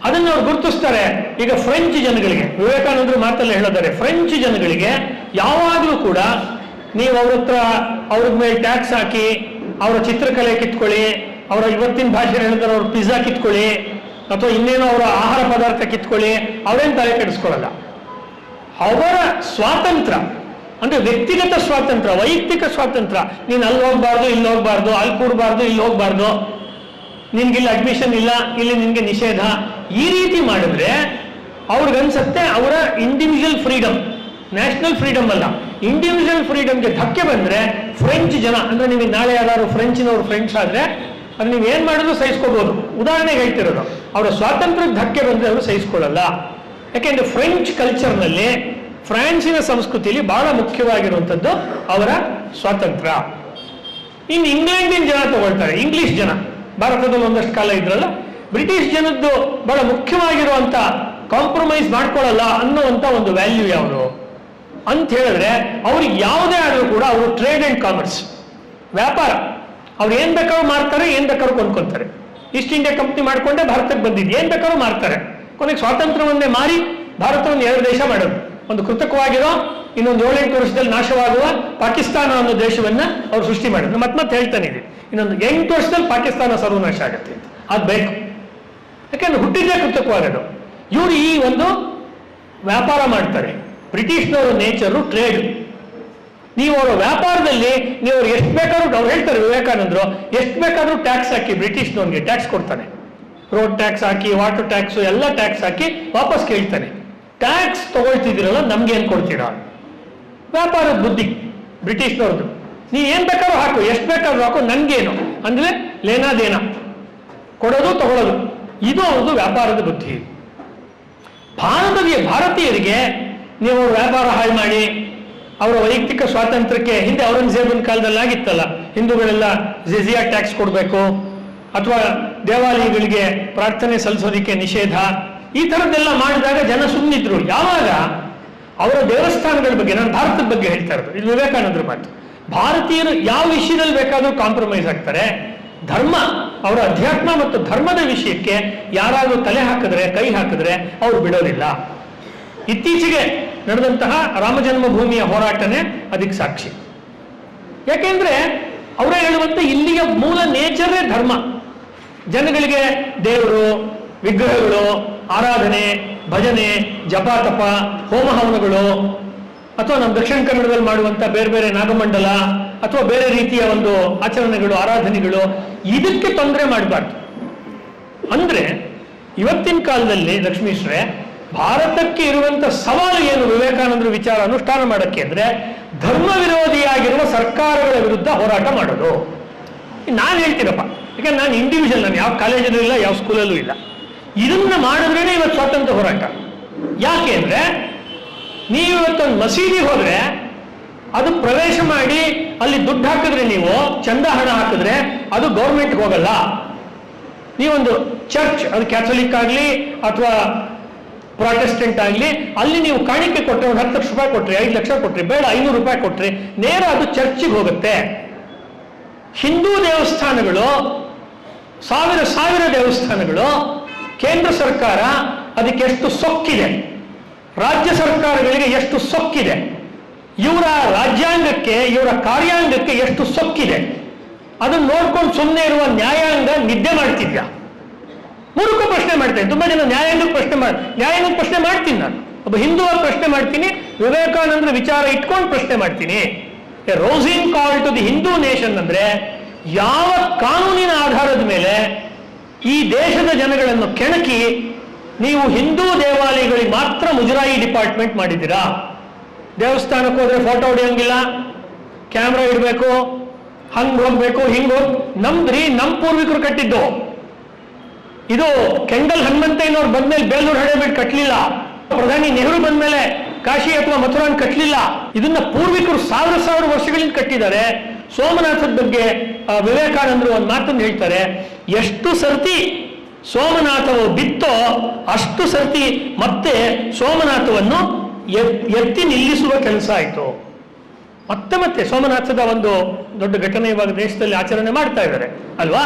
[SPEAKER 1] ಅದನ್ನು ಅವ್ರು ಗುರುತಿಸ್ತಾರೆ. ಈಗ ಫ್ರೆಂಚ್ ಜನಗಳಿಗೆ ವಿವೇಕಾನಂದರು ಮಾತಲ್ಲಿ ಹೇಳಿದ್ದಾರೆ, ಫ್ರೆಂಚ್ ಜನಗಳಿಗೆ ಯಾವಾಗಲೂ ಕೂಡ ನೀವು ಅವ್ರ ಮೇಲೆ ಟ್ಯಾಕ್ಸ್ ಹಾಕಿ ಅವರ ಚಿತ್ರಕಲೆ ಕಿತ್ಕೊಳ್ಳಿ, ಅವರ ಇವತ್ತಿನ ಭಾಷೆ ಹೇಳಿದ್ರೆ ಅವ್ರ ಪಿಜ್ಜಾ ಕಿತ್ಕೊಳ್ಳಿ ಅಥವಾ ಇನ್ನೇನೋ ಅವರ ಆಹಾರ ಪದಾರ್ಥ ಕಿತ್ಕೊಳ್ಳಿ, ಅವರೇನು ತಲೆ ಕೆಡಿಸ್ಕೊಳ್ಳಲ್ಲ. ಅವರ ಸ್ವಾತಂತ್ರ್ಯ ಅಂದ್ರೆ ವ್ಯಕ್ತಿಗತ ಸ್ವಾತಂತ್ರ್ಯ, ವೈಯಕ್ತಿಕ ಸ್ವಾತಂತ್ರ್ಯ. ನೀನು ಅಲ್ಲಿ ಹೋಗ್ಬಾರ್ದು, ಇಲ್ಲಿ ಹೋಗ್ಬಾರ್ದು, ಅಲ್ಲಿ ಕೂಡಬಾರ್ದು, ಇಲ್ಲಿ ಹೋಗ್ಬಾರ್ದು, ನಿನ್ಗಿಲ್ಲಿ ಅಡ್ಮಿಷನ್ ಇಲ್ಲ, ಇಲ್ಲಿ ನಿನ್ಗೆ ನಿಷೇಧ, ಈ ರೀತಿ ಮಾಡಿದ್ರೆ ಅವ್ರಿಗನ್ಸತ್ತೆ ಅವರ ಇಂಡಿವಿಜುವಲ್ ಫ್ರೀಡಮ್, ನ್ಯಾಷನಲ್ ಫ್ರೀಡಮ್ ಅಲ್ಲ, ಇಂಡಿವಿಜುವಲ್ ಫ್ರೀಡಮ್ಗೆ ಧಕ್ಕೆ ಬಂದ್ರೆ ಫ್ರೆಂಚ್ ಜನ ಅಂದ್ರೆ ನಿಮಗೆ ನಾಳೆ ಯಾರು ಫ್ರೆಂಚಿನವ್ರು ಫ್ರೆಂಡ್ಸ್ ಆದ್ರೆ ಅದು ನೀವು ಏನ್ ಮಾಡಿದ್ರು ಸಹಿಸ್ಕೋಬಹುದು. ಉದಾಹರಣೆಗೆ ಹೇಳ್ತಿರೋದು, ಅವರ ಸ್ವಾತಂತ್ರ್ಯಕ್ಕೆ ಧಕ್ಕೆ ಬಂದ್ರೆ ಅವರು ಸಹಿಸ್ಕೊಳ್ಳಲ್ಲ. ಯಾಕೆಂದ್ರೆ ಫ್ರೆಂಚ್ ಕಲ್ಚರ್ನಲ್ಲಿ ಫ್ರಾನ್ಸಿನ ಸಂಸ್ಕೃತಿಯಲ್ಲಿ ಬಹಳ ಮುಖ್ಯವಾಗಿರುವಂಥದ್ದು ಅವರ ಸ್ವಾತಂತ್ರ್ಯ. ಇನ್ನು ಇಂಗ್ಲೆಂಡಿನ ಜನ ತಗೊಳ್ತಾರೆ, ಇಂಗ್ಲಿಷ್ ಜನ ಭಾರತದಲ್ಲಿ ಒಂದಷ್ಟು ಕಾಲ ಇದ್ರಲ್ಲ, ಬ್ರಿಟಿಷ್ ಜನದ್ದು ಬಹಳ ಮುಖ್ಯವಾಗಿರುವಂತ ಕಾಂಪ್ರಮೈಸ್ ಮಾಡ್ಕೊಳ್ಳಲ್ಲ ಅನ್ನುವಂಥ ಒಂದು ವ್ಯಾಲ್ಯೂ ಯಾವುದು ಅಂತ ಹೇಳಿದ್ರೆ, ಅವ್ರಿಗೆ ಯಾವುದೇ ಆದರೂ ಕೂಡ ಅವರು ಟ್ರೇಡ್ ಅಂಡ್ ಕಾಮರ್ಸ್, ವ್ಯಾಪಾರ, ಅವ್ರು ಏನ್ ಬೇಕಾದ್ರೂ ಮಾರ್ತಾರೆ, ಏನ್ ಬೇಕಾದ್ರೂ ಕೊಂಡ್ಕೊಂತಾರೆ. ಈಸ್ಟ್ ಇಂಡಿಯಾ ಕಂಪ್ನಿ ಮಾಡ್ಕೊಂಡೆ ಭಾರತಕ್ಕೆ ಬಂದಿದ್ದು, ಏನ್ ಬೇಕಾದ್ರೂ ಮಾರ್ತಾರೆ. ಕೊನೆಗೆ ಸ್ವಾತಂತ್ರ್ಯವನ್ನೇ ಮಾರಿ ಭಾರತವನ್ನು 2 ದೇಶ ಮಾಡೋದು, ಒಂದು ಕೃತಕವಾಗಿರೋ, ಇನ್ನೊಂದು 7-8 ವರ್ಷದಲ್ಲಿ ನಾಶವಾಗುವ ಪಾಕಿಸ್ತಾನ ಅನ್ನೋ ದೇಶವನ್ನ ಅವ್ರು ಸೃಷ್ಟಿ ಮಾಡಿದ್ರು. ಮತ್ತೆ ಹೇಳ್ತಾನೆ ಇದೆ, ಇನ್ನೊಂದು 8 ವರ್ಷದಲ್ಲಿ ಪಾಕಿಸ್ತಾನ ಸರ್ವನಾಶ ಆಗುತ್ತೆ ಅಂತ. ಅದು ಬೇಕು, ಯಾಕೆಂದ್ರೆ ಹುಟ್ಟಿದ್ದೇ ಕೃತಕವಾಗೋದು. ಇವರು ಈ ಒಂದು ವ್ಯಾಪಾರ ಮಾಡ್ತಾರೆ. ಬ್ರಿಟಿಷ್ನವರ ನೇಚರು ಟ್ರೇಡ್. ನೀವು ಅವರ ವ್ಯಾಪಾರದಲ್ಲಿ ನೀವು ಅವ್ರು ಎಷ್ಟು ಬೇಕಾದ್ರೂ, ಅವ್ರು ಹೇಳ್ತಾರೆ ವಿವೇಕಾನಂದರು, ಎಷ್ಟು ಬೇಕಾದ್ರೂ ಟ್ಯಾಕ್ಸ್ ಹಾಕಿ, ಬ್ರಿಟಿಷ್ನವ್ರಿಗೆ ಟ್ಯಾಕ್ಸ್ ಕೊಡ್ತಾನೆ. ರೋಡ್ ಟ್ಯಾಕ್ಸ್ ಹಾಕಿ, ವಾಟರ್ ಟ್ಯಾಕ್ಸ್ ಎಲ್ಲ ಟ್ಯಾಕ್ಸ್ ಹಾಕಿ ವಾಪಸ್ ಕೇಳ್ತಾನೆ. ಟ್ಯಾಕ್ಸ್ ತಗೊಳ್ತಿದ್ದೀರಲ್ಲ, ನಮ್ಗೆ ಏನ್ ಕೊಡ್ತೀರಾ? ವ್ಯಾಪಾರದ ಬುದ್ಧಿ ಬ್ರಿಟಿಷ್ನವ್ರದ್ದು. ನೀವು ಏನ್ ಬೇಕಾದ್ರೂ ಹಾಕು, ಎಷ್ಟು ಬೇಕಾದ್ರೂ ಹಾಕು, ನನ್ಗೇನು ಅಂದ್ರೆ ಲೇನಾದೇನ, ಕೊಡೋದು ತಗೊಳ್ಳೋದು, ಇದು ಅವ್ರದ್ದು ವ್ಯಾಪಾರದ ಬುದ್ಧಿ. ಭಾರತೀಯರಿಗೆ ನೀವು ವ್ಯಾಪಾರ ಹಾಳು ಮಾಡಿ ಅವರ ವೈಯಕ್ತಿಕ ಸ್ವಾತಂತ್ರ್ಯಕ್ಕೆ, ಹಿಂದೆ ಔರಂಗಜೇಬನ ಕಾಲದಲ್ಲಿ ಆಗಿತ್ತಲ್ಲ, ಹಿಂದೂಗಳೆಲ್ಲ ಜಿಜಿಯಾ ಟ್ಯಾಕ್ಸ್ ಕೊಡಬೇಕು, ಅಥವಾ ದೇವಾಲಯಗಳಿಗೆ ಪ್ರಾರ್ಥನೆ ಸಲ್ಲಿಸೋದಿಕ್ಕೆ ನಿಷೇಧ, ಈ ಥರದ್ದೆಲ್ಲ ಮಾಡಿದಾಗ ಜನ ಸುಮ್ಮನಿದ್ರು. ಯಾವಾಗ ಅವರ ದೇವಸ್ಥಾನಗಳ ಬಗ್ಗೆ, ನಾನು ಭಾರತದ ಬಗ್ಗೆ ಹೇಳ್ತಾ ಇರೋದು, ಇದು ವಿವೇಕಾನಂದರ ಮಾತು. ಭಾರತೀಯರು ಯಾವ ವಿಷಯದಲ್ಲಿ ಬೇಕಾದರೂ ಕಾಂಪ್ರಮೈಸ್ ಆಗ್ತಾರೆ. ಧರ್ಮ, ಅವರ ಅಧ್ಯಾತ್ಮ ಮತ್ತು ಧರ್ಮದ ವಿಷಯಕ್ಕೆ ಯಾರಾದರೂ ತಲೆ ಹಾಕಿದ್ರೆ, ಕೈ ಹಾಕಿದ್ರೆ ಅವ್ರು ಬಿಡೋದಿಲ್ಲ. ಇತ್ತೀಚೆಗೆ ನಡೆದಂತಹ ರಾಮ ಜನ್ಮಭೂಮಿಯ ಹೋರಾಟನೇ ಅದಕ್ಕೆ ಸಾಕ್ಷಿ. ಯಾಕೆಂದ್ರೆ ಅವರೇ ಹೇಳುವಂತೆ ಇಲ್ಲಿಯ ಮೂಲ ನೇಚರೇ ಧರ್ಮ. ಜನಗಳಿಗೆ ದೇವರು, ವಿಗ್ರಹಗಳು, ಆರಾಧನೆ, ಭಜನೆ, ಜಪಾತಪ, ಹೋಮ ಹವನಗಳು, ಅಥವಾ ನಮ್ಮ ದಕ್ಷಿಣ ಕನ್ನಡದಲ್ಲಿ ಮಾಡುವಂತ ಬೇರೆ ಬೇರೆ ನಾಗಮಂಡಲ ಅಥವಾ ಬೇರೆ ರೀತಿಯ ಒಂದು ಆಚರಣೆಗಳು, ಆರಾಧನೆಗಳು, ಇದಕ್ಕೆ ತೊಂದರೆ ಮಾಡಬಾರ್ದು. ಅಂದ್ರೆ ಇವತ್ತಿನ ಕಾಲದಲ್ಲಿ ಲಕ್ಷ್ಮೀಶ್ವರೇ, ಭಾರತಕ್ಕೆ ಇರುವಂತ ಸವಾಲು ಏನು ವಿವೇಕಾನಂದರ ವಿಚಾರ ಅನುಷ್ಠಾನ ಮಾಡಕ್ಕೆ ಅಂದ್ರೆ, ಧರ್ಮ ವಿರೋಧಿಯಾಗಿರುವ ಸರ್ಕಾರಗಳ ವಿರುದ್ಧ ಹೋರಾಟ ಮಾಡೋದು. ನಾನು ಹೇಳ್ತೀನಪ್ಪ, ಯಾಕಂದ್ರೆ ನಾನು ಇಂಡಿವಿಜುವಲ್, ನಾನು ಯಾವ ಕಾಲೇಜಲ್ಲೂ ಇಲ್ಲ, ಯಾವ ಸ್ಕೂಲಲ್ಲೂ ಇಲ್ಲ. ಇದನ್ನ ಮಾಡಿದ್ರೇನೆ ಇವತ್ತು ಸ್ವಾತಂತ್ರ್ಯ ಹೋರಾಟ. ಯಾಕೆ ಅಂದ್ರೆ, ನೀವು ಇವತ್ತೊಂದು ಮಸೀದಿಗೆ ಹೋದ್ರೆ ಅದು ಪ್ರವೇಶ ಮಾಡಿ ಅಲ್ಲಿ ದುಡ್ಡು ಹಾಕಿದ್ರೆ, ನೀವು ಚಂದ ಹಣ ಹಾಕಿದ್ರೆ ಅದು ಗೌರ್ಮೆಂಟ್ಗೆ ಹೋಗಲ್ಲ. ನೀವೊಂದು ಚರ್ಚ್, ಅದು ಕ್ಯಾಥೋಲಿಕ್ ಆಗಲಿ ಅಥವಾ ಪ್ರಾಟೆಸ್ಟೆಂಟ್ ಆಗಲಿ, ಅಲ್ಲಿ ನೀವು ಕಾಣಿಕೆ ಕೊಟ್ಟರೆ, ಒಂದು 10 ಲಕ್ಷ ರೂಪಾಯಿ ಕೊಟ್ರಿ, 5 ಲಕ್ಷ ಕೊಟ್ರಿ, ಬೇಡ 500 ರೂಪಾಯಿ ಕೊಟ್ರಿ, ನೇರ ಅದು ಚರ್ಚಿಗೆ ಹೋಗುತ್ತೆ. ಹಿಂದೂ ದೇವಸ್ಥಾನಗಳು, ಸಾವಿರ ದೇವಸ್ಥಾನಗಳು, ಕೇಂದ್ರ ಸರ್ಕಾರ ಅದಕ್ಕೆ ಎಷ್ಟು ಸೊಕ್ಕಿದೆ, ರಾಜ್ಯ ಸರ್ಕಾರಗಳಿಗೆ ಎಷ್ಟು ಸೊಕ್ಕಿದೆ, ಇವರ ರಾಜ್ಯಾಂಗಕ್ಕೆ, ಇವರ ಕಾರ್ಯಾಂಗಕ್ಕೆ ಎಷ್ಟು ಸೊಕ್ಕಿದೆ, ಅದನ್ನು ನೋಡ್ಕೊಂಡು ಸುಮ್ಮನೆ ಇರುವ ನ್ಯಾಯಾಂಗ ನಿದ್ದೆ ಮಾಡ್ತಿದ್ಯಾ? ಮೂರ್ಖ ಪ್ರಶ್ನೆ ಮಾಡ್ತೇನೆ. ತುಂಬಾ ಜನ ನ್ಯಾಯಾಂಗಕ್ಕೆ ಪ್ರಶ್ನೆ ಮಾಡ್ತೀನಿ. ನಾನು ಒಬ್ಬ ಹಿಂದೂವಾಗಿ ಪ್ರಶ್ನೆ ಮಾಡ್ತೀನಿ, ವಿವೇಕಾನಂದರ ವಿಚಾರ ಇಟ್ಕೊಂಡು ಪ್ರಶ್ನೆ ಮಾಡ್ತೀನಿ. A rousing call to the Hindu nation ಅಂದ್ರೆ, ಯಾವ ಕಾನೂನಿನ ಆಧಾರದ ಮೇಲೆ ಈ ದೇಶದ ಜನಗಳನ್ನು ಕೆಣಕಿ ನೀವು ಹಿಂದೂ ದೇವಾಲಯಗಳಿಗೆ ಮಾತ್ರ ಮುಜರಾಯಿ ಡಿಪಾರ್ಟ್ಮೆಂಟ್ ಮಾಡಿದ್ದೀರಾ? ದೇವಸ್ಥಾನಕ್ಕೆ ಹೋದ್ರೆ ಫೋಟೋ ಹೊಡೆಯೋಂಗಿಲ್ಲ, ಕ್ಯಾಮ್ರಾ ಇಡಬೇಕು, ಹಂಗ್ ಹೋಗ್ಬೇಕು, ಹಿಂಗ್ ಹೋಗ್. ನಮ್ದ್ರಿ, ನಮ್ಮ ಪೂರ್ವಿಕರು ಕಟ್ಟಿದ್ದು ಇದು. ಕೆಂಗಲ್ ಹನುಮಂತಯ್ಯನವ್ರು ಬಂದ್ಮೇಲೆ ಬೇಲೂರು ಹಳೆಬೀಡು ಕಟ್ಟಲಿಲ್ಲ. ಪ್ರಧಾನಿ ನೆಹರು ಬಂದ್ಮೇಲೆ ಕಾಶಿ ಅಥವಾ ಮಥುರಾನ್ ಕಟ್ಟಲಿಲ್ಲ. ಇದನ್ನ ಪೂರ್ವಿಕರು ಸಾವಿರ ವರ್ಷಗಳಿಂದ ಕಟ್ಟಿದ್ದಾರೆ. ಸೋಮನಾಥದ ಬಗ್ಗೆ ವಿವೇಕಾನಂದರು ಒಂದು ಮಾತನ್ನು ಹೇಳ್ತಾರೆ, ಎಷ್ಟು ಸರ್ತಿ ಸೋಮನಾಥವು ಬಿತ್ತೋ ಅಷ್ಟು ಸರ್ತಿ ಮತ್ತೆ ಸೋಮನಾಥವನ್ನು ಎತ್ತಿ ನಿಲ್ಲಿಸುವ ಕೆಲಸ ಆಯಿತು. ಮತ್ತೆ ಸೋಮನಾಥದ ಒಂದು ದೊಡ್ಡ ಘಟನೆ ಇವಾಗ ದೇಶದಲ್ಲಿ ಆಚರಣೆ ಮಾಡ್ತಾ ಇದ್ದಾರೆ ಅಲ್ವಾ?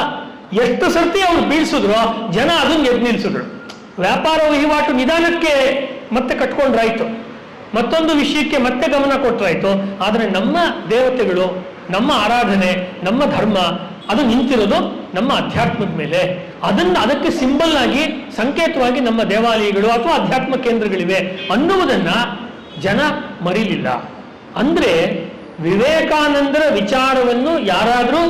[SPEAKER 1] ಎಷ್ಟು ಸರ್ತಿ ಅವ್ರು ಬೀಳ್ಸಿದ್ರು, ಜನ ಅದನ್ನ ಎದ್ದು ನಿಲ್ಸಿದ್ರು. ವ್ಯಾಪಾರ ವಹಿವಾಟು ನಿಧಾನಕ್ಕೆ ಮತ್ತೆ ಕಟ್ಕೊಂಡ್ರಾಯ್ತು, ಮತ್ತೊಂದು ವಿಷಯಕ್ಕೆ ಮತ್ತೆ ಗಮನ ಕೊಟ್ಟರಾಯ್ತು. ಆದರೆ ನಮ್ಮ ದೇವತೆಗಳು, ನಮ್ಮ ಆರಾಧನೆ, ನಮ್ಮ ಧರ್ಮ ಅದು ನಿಂತಿರೋದು ನಮ್ಮ ಅಧ್ಯಾತ್ಮದ ಮೇಲೆ. ಅದಕ್ಕೆ ಸಿಂಬಲ್ ಆಗಿ, ಸಂಕೇತವಾಗಿ ನಮ್ಮ ದೇವಾಲಯಗಳು ಅಥವಾ ಅಧ್ಯಾತ್ಮ ಕೇಂದ್ರಗಳಿವೆ ಅನ್ನುವುದನ್ನ ಜನ ಮರೀಲಿಲ್ಲ. ಅಂದ್ರೆ ವಿವೇಕಾನಂದರ ವಿಚಾರವನ್ನು ಯಾರಾದ್ರೂ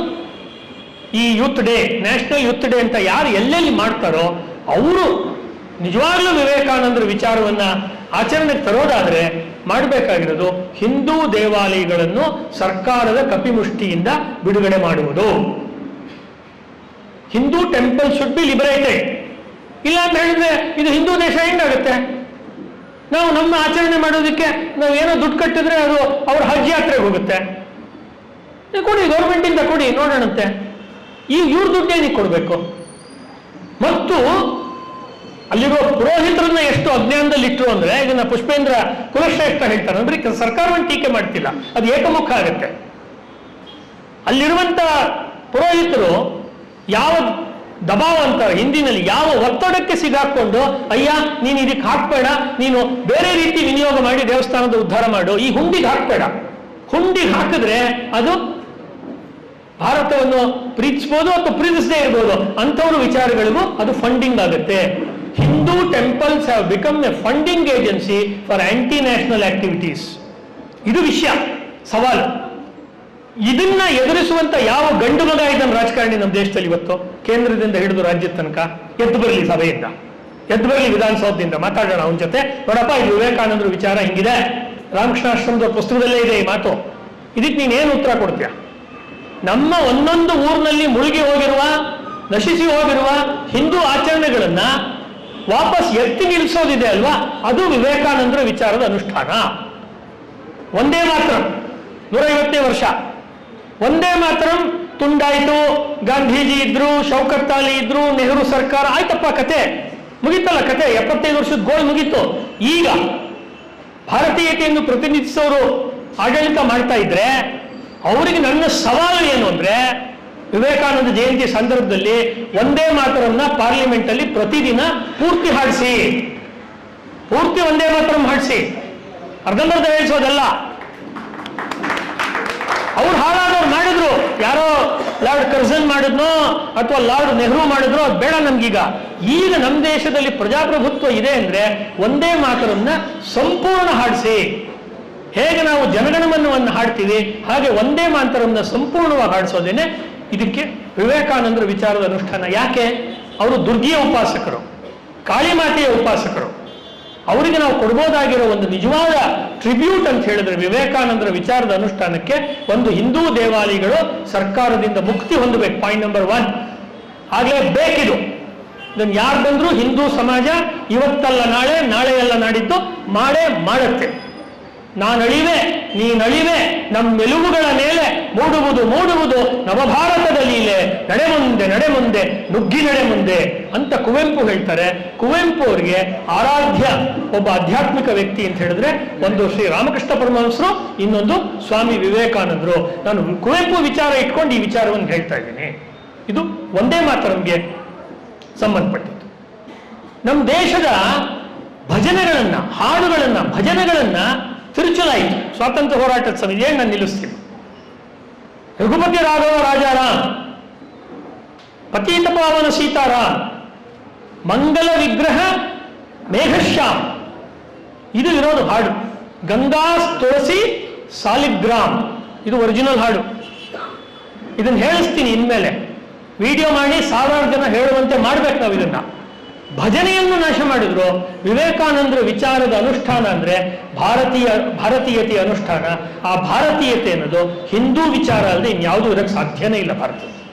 [SPEAKER 1] ಈ youth day, national youth day ಅಂತ ಯಾರು ಎಲ್ಲೆಲ್ಲಿ ಮಾಡ್ತಾರೋ ಅವರು ನಿಜವಾಗ್ಲೂ ವಿವೇಕಾನಂದರ ವಿಚಾರವನ್ನ ಆಚರಣೆಗೆ ತರೋದಾದ್ರೆ ಮಾಡಬೇಕಾಗಿರೋದು ಹಿಂದೂ ದೇವಾಲಯಗಳನ್ನು ಸರ್ಕಾರದ ಕಪಿಮುಷ್ಟಿಯಿಂದ ಬಿಡುಗಡೆ ಮಾಡುವುದು. Hindu temple should be liberated. ಇಲ್ಲ ಅಂತ ಹೇಳಿದ್ರೆ ಇದು ಹಿಂದೂ ದೇಶ ಹೆಂಗಾಗುತ್ತೆ? ನಾವು ನಮ್ಮ ಆಚರಣೆ ಮಾಡೋದಕ್ಕೆ ನಾವು ಏನೋ ದುಡ್ಡು ಕಟ್ಟಿದ್ರೆ ಅದು ಅವ್ರ ಹಜ್ ಯಾತ್ರೆಗೆ ಹೋಗುತ್ತೆ. ಕೊಡಿ, ಗೌರ್ಮೆಂಟಿಂದ ಕೊಡಿ, ನೋಡೋಣಂತೆ. ಈ ಇವ್ರ ದುಡ್ಡೇನಿಗೆ ಕೊಡಬೇಕು? ಮತ್ತು ಅಲ್ಲಿರೋ ಪುರೋಹಿತರನ್ನ ಎಷ್ಟು ಅಜ್ಞಾನದಲ್ಲಿ ಇಟ್ಟರು ಅಂದ್ರೆ, ಇದನ್ನ ಪುಷ್ಪೇಂದ್ರ ಕುಲಶ್ರೇಷ್ಠ ಹೇಳ್ತಾರೆ ಅಂದ್ರೆ, ಸರ್ಕಾರವನ್ನು ಟೀಕೆ ಮಾಡ್ತಿಲ್ಲ, ಅದು ಏಕಮುಖ ಆಗುತ್ತೆ. ಅಲ್ಲಿರುವಂತ ಪುರೋಹಿತರು ಯಾವ ದಬಾವ್ ಅಂತ ಹಿಂದಿನಲ್ಲಿ ಯಾವ ಒತ್ತಡಕ್ಕೆ ಸಿಗಾಕೊಂಡು, ಅಯ್ಯ ನೀನು ಇದಕ್ಕೆ ಹಾಕ್ಬೇಡ, ನೀನು ಬೇರೆ ರೀತಿ ವಿನಿಯೋಗ ಮಾಡಿ ದೇವಸ್ಥಾನದ ಉದ್ಧಾರ ಮಾಡು, ಈ ಹುಂಡಿಗೆ ಹಾಕ್ಬೇಡ. ಹುಂಡಿಗೆ ಹಾಕಿದ್ರೆ ಅದು ಭಾರತವನ್ನು ಪ್ರೀತಿಸ್ಬೋದು ಅಥವಾ ಪ್ರೀತಿಸದೇ ಇರ್ಬೋದು, ಅಂಥವ್ರ ವಿಚಾರಗಳಿಗೂ ಅದು ಫಂಡಿಂಗ್ ಆಗುತ್ತೆ. Hindu temples have become A funding agency for aunty national activities. ಇದು ವಿಷಯ, ಸವಾಲು. ಇದನ್ನ ಎದುರಿಸುವಂತ ಯಾವ ಗಂಡು ಮಗ ಇದನ್ನು ರಾಜಕಾರಣಿ ನಮ್ಮ ದೇಶದಲ್ಲಿ ಇವತ್ತು, ಕೇಂದ್ರದಿಂದ ಹಿಡಿದು ರಾಜ್ಯದ ತನಕ ಎದ್ದು ಬರಲಿ, ಸಭೆಯಿಂದ ಎದ್ದು ಬರಲಿ, ವಿಧಾನಸೌಧದಿಂದ ಮಾತಾಡೋಣ ಅವನ ಜೊತೆ. ನೋಡಪ್ಪ, ಇದು ವಿವೇಕಾನಂದರ ವಿಚಾರ ಹಿಂಗಿದೆ, ರಾಮಕೃಷ್ಣಾಶ್ರಮದ ಪುಸ್ತಕದಲ್ಲೇ ಇದೆ ಈ ಮಾತು, ಇದಕ್ಕೆ ನೀನೇನು ಉತ್ತರ ಕೊಡ್ತೀಯ? ನಮ್ಮ ಒಂದೊಂದು ಊರಿನಲ್ಲಿ ಮುಳುಗಿ ಹೋಗಿರುವ, ನಶಿಸಿ ಹೋಗಿರುವ ಹಿಂದೂ ಆಚರಣೆಗಳನ್ನ ವಾಪಸ್ ಎತ್ತಿ ನಿಲ್ಲಿಸೋದಿದೆ ಅಲ್ವಾ, ಅದು ವಿವೇಕಾನಂದರ ವಿಚಾರದ ಅನುಷ್ಠಾನ. ಒಂದೇ ಮಾತ್ರ 150ನೇ ವರ್ಷ, ಒಂದೇ ಮಾತ್ರ ತುಂಡಾಯ್ತು, ಗಾಂಧೀಜಿ ಇದ್ರು, ಶೌಕತ್ ಅಲಿ ಇದ್ರು, ನೆಹರು ಸರ್ಕಾರ ಆಯ್ತಪ್ಪ, ಕತೆ ಮುಗೀತಲ್ಲ, ಕತೆ 75 ವರ್ಷದ ಗೋಲ್ ಮುಗೀತು. ಈಗ ಭಾರತೀಯತೆಯನ್ನು ಪ್ರತಿನಿಧಿಸೋರು ಆಡಳಿತ ಮಾಡ್ತಾ ಇದ್ರೆ ಅವರಿಗೆ ನನ್ನ ಸವಾಲು ಏನು ಅಂದ್ರೆ, ವಿವೇಕಾನಂದ ಜಯಂತಿ ಸಂದರ್ಭದಲ್ಲಿ ಒಂದೇ ಮಾತರನ್ನ ಪಾರ್ಲಿಮೆಂಟ್ ಅಲ್ಲಿ ಪ್ರತಿದಿನ ಪೂರ್ತಿ ಹಾಡಿಸಿ, ಪೂರ್ತಿ ಒಂದೇ ಮಾತರಂ ಹಾಡಿಸಿ, ಅರ್ಧಂಬರ್ಧ ಹೇಳಿಸೋದಲ್ಲ. ಅವ್ರು ಹಾಳಾದವ್ರು ಮಾಡಿದ್ರು, ಯಾರೋ ಲಾರ್ಡ್ ಕರ್ಜನ್ ಮಾಡಿದ್ನೋ ಅಥವಾ ಲಾರ್ಡ್ ನೆಹರು ಮಾಡಿದ್ರು, ಅದು ಬೇಡ ನಮ್ಗೀಗ. ಈಗ ನಮ್ಮ ದೇಶದಲ್ಲಿ ಪ್ರಜಾಪ್ರಭುತ್ವ ಇದೆ ಅಂದ್ರೆ ಒಂದೇ ಮಾತರನ್ನ ಸಂಪೂರ್ಣ ಹಾಡಿಸಿ. ಹೇಗೆ ನಾವು ಜನಗಣಮನವನ್ನು ಹಾಡ್ತೀವಿ ಹಾಗೆ ಒಂದೇ ಮಾತರನ್ನ ಸಂಪೂರ್ಣವಾಗಿ ಹಾಡಿಸೋದೇನೆ ಇದಕ್ಕೆ ವಿವೇಕಾನಂದರ ವಿಚಾರದ ಅನುಷ್ಠಾನ. ಯಾಕೆ? ಅವರು ದುರ್ಗಿಯ ಉಪಾಸಕರು, ಕಾಳಿಮಾತೆಯ ಉಪಾಸಕರು. ಅವರಿಗೆ ನಾವು ಕೊಡ್ಬೋದಾಗಿರೋ ಒಂದು ನಿಜವಾದ ಟ್ರಿಬ್ಯೂಟ್ ಅಂತ ಹೇಳಿದ್ರೆ ವಿವೇಕಾನಂದರ ವಿಚಾರದ ಅನುಷ್ಠಾನಕ್ಕೆ ಒಂದು ಹಿಂದೂ ದೇವಾಲಯಗಳು ಸರ್ಕಾರದಿಂದ ಮುಕ್ತಿ ಹೊಂದಬೇಕು. ಪಾಯಿಂಟ್ ನಂಬರ್ 1 ಆಗಲೇ ಬೇಕಿದು. ಇದನ್ನು ಯಾರು ಬಂದರೂ ಹಿಂದೂ ಸಮಾಜ ಇವತ್ತಲ್ಲ ನಾಳೆ, ನಾಳೆಯಲ್ಲ ನಾಡಿದ್ದು ಮಾಡೇ ಮಾಡುತ್ತೆ. ನಾನಳಿವೆ ನೀನಳಿವೆ ನಮ್ಮೆಲುಬುಗಳ ಮೇಲೆ ಮೂಡುವುದು ಮೂಡುವುದು ನವಭಾರತದ ಲೀಲೆ, ನಡೆ ಮುಂದೆ ನಡೆ ಮುಂದೆ ನುಗ್ಗಿ ನಡೆ ಮುಂದೆ ಅಂತ ಕುವೆಂಪು ಹೇಳ್ತಾರೆ. ಕುವೆಂಪು ಅವರಿಗೆ ಆರಾಧ್ಯ ಒಬ್ಬ ಆಧ್ಯಾತ್ಮಿಕ ವ್ಯಕ್ತಿ ಅಂತ ಹೇಳಿದ್ರೆ ಒಂದು ಶ್ರೀ ರಾಮಕೃಷ್ಣ ಪರಮಹಂಸರು, ಇನ್ನೊಂದು ಸ್ವಾಮಿ ವಿವೇಕಾನಂದರು. ನಾನು ಕುವೆಂಪು ವಿಚಾರ ಇಟ್ಕೊಂಡು ಈ ವಿಚಾರವನ್ನು ಹೇಳ್ತಾ ಇದ್ದೀನಿ. ಇದು ಒಂದೇ ಮಾತರಂಗೆ ಸಂಬಂಧಪಟ್ಟಿದ್ದು. ನಮ್ಮ ದೇಶದ ಭಜನೆಗಳನ್ನ, ಹಾಡುಗಳನ್ನ, ಭಜನೆಗಳನ್ನ ತಿರುಚಲಾಯಿತು ಸ್ವಾತಂತ್ರ್ಯ ಹೋರಾಟದ ಸಮಯ. ನಾನು ನಿಲ್ಲಿಸ್ತೀನಿ. ರಘುಪತಿ ರಾಘವ ರಾಜಾರಾಮ್, ಪತೀತ ಪಾವನ ಸೀತಾರಾಮ್, ಮಂಗಲ ವಿಗ್ರಹ ಮೇಘಶ್ಯಾಮ್, ಇದು ಇರೋದು ಹಾಡು. ಗಂಗಾ ತುಳಸಿ ಸಾಲಿಗ್ರಾಮ್, ಇದು ಒರಿಜಿನಲ್ ಹಾಡು. ಇದನ್ನು ಹೇಳಿಸ್ತೀನಿ ಇನ್ಮೇಲೆ, ವಿಡಿಯೋ ಮಾಡಿ 1000 ಜನ ಹೇಳುವಂತೆ ಮಾಡ್ಬೇಕು ನಾವು ಇದನ್ನ. ಭಜನೆಯನ್ನು ನಾಶ ಮಾಡಿದ್ರು. ವಿವೇಕಾನಂದರ ವಿಚಾರದ ಅನುಷ್ಠಾನ ಅಂದ್ರೆ ಭಾರತೀಯತೆಯ ಅನುಷ್ಠಾನ. ಆ ಭಾರತೀಯತೆ ಅನ್ನೋದು ಹಿಂದೂ ವಿಚಾರ ಅಲ್ಲದೆ ಇನ್ಯಾವುದೂ ಇರಕ್ಕೆ ಸಾಧ್ಯನೇ ಇಲ್ಲ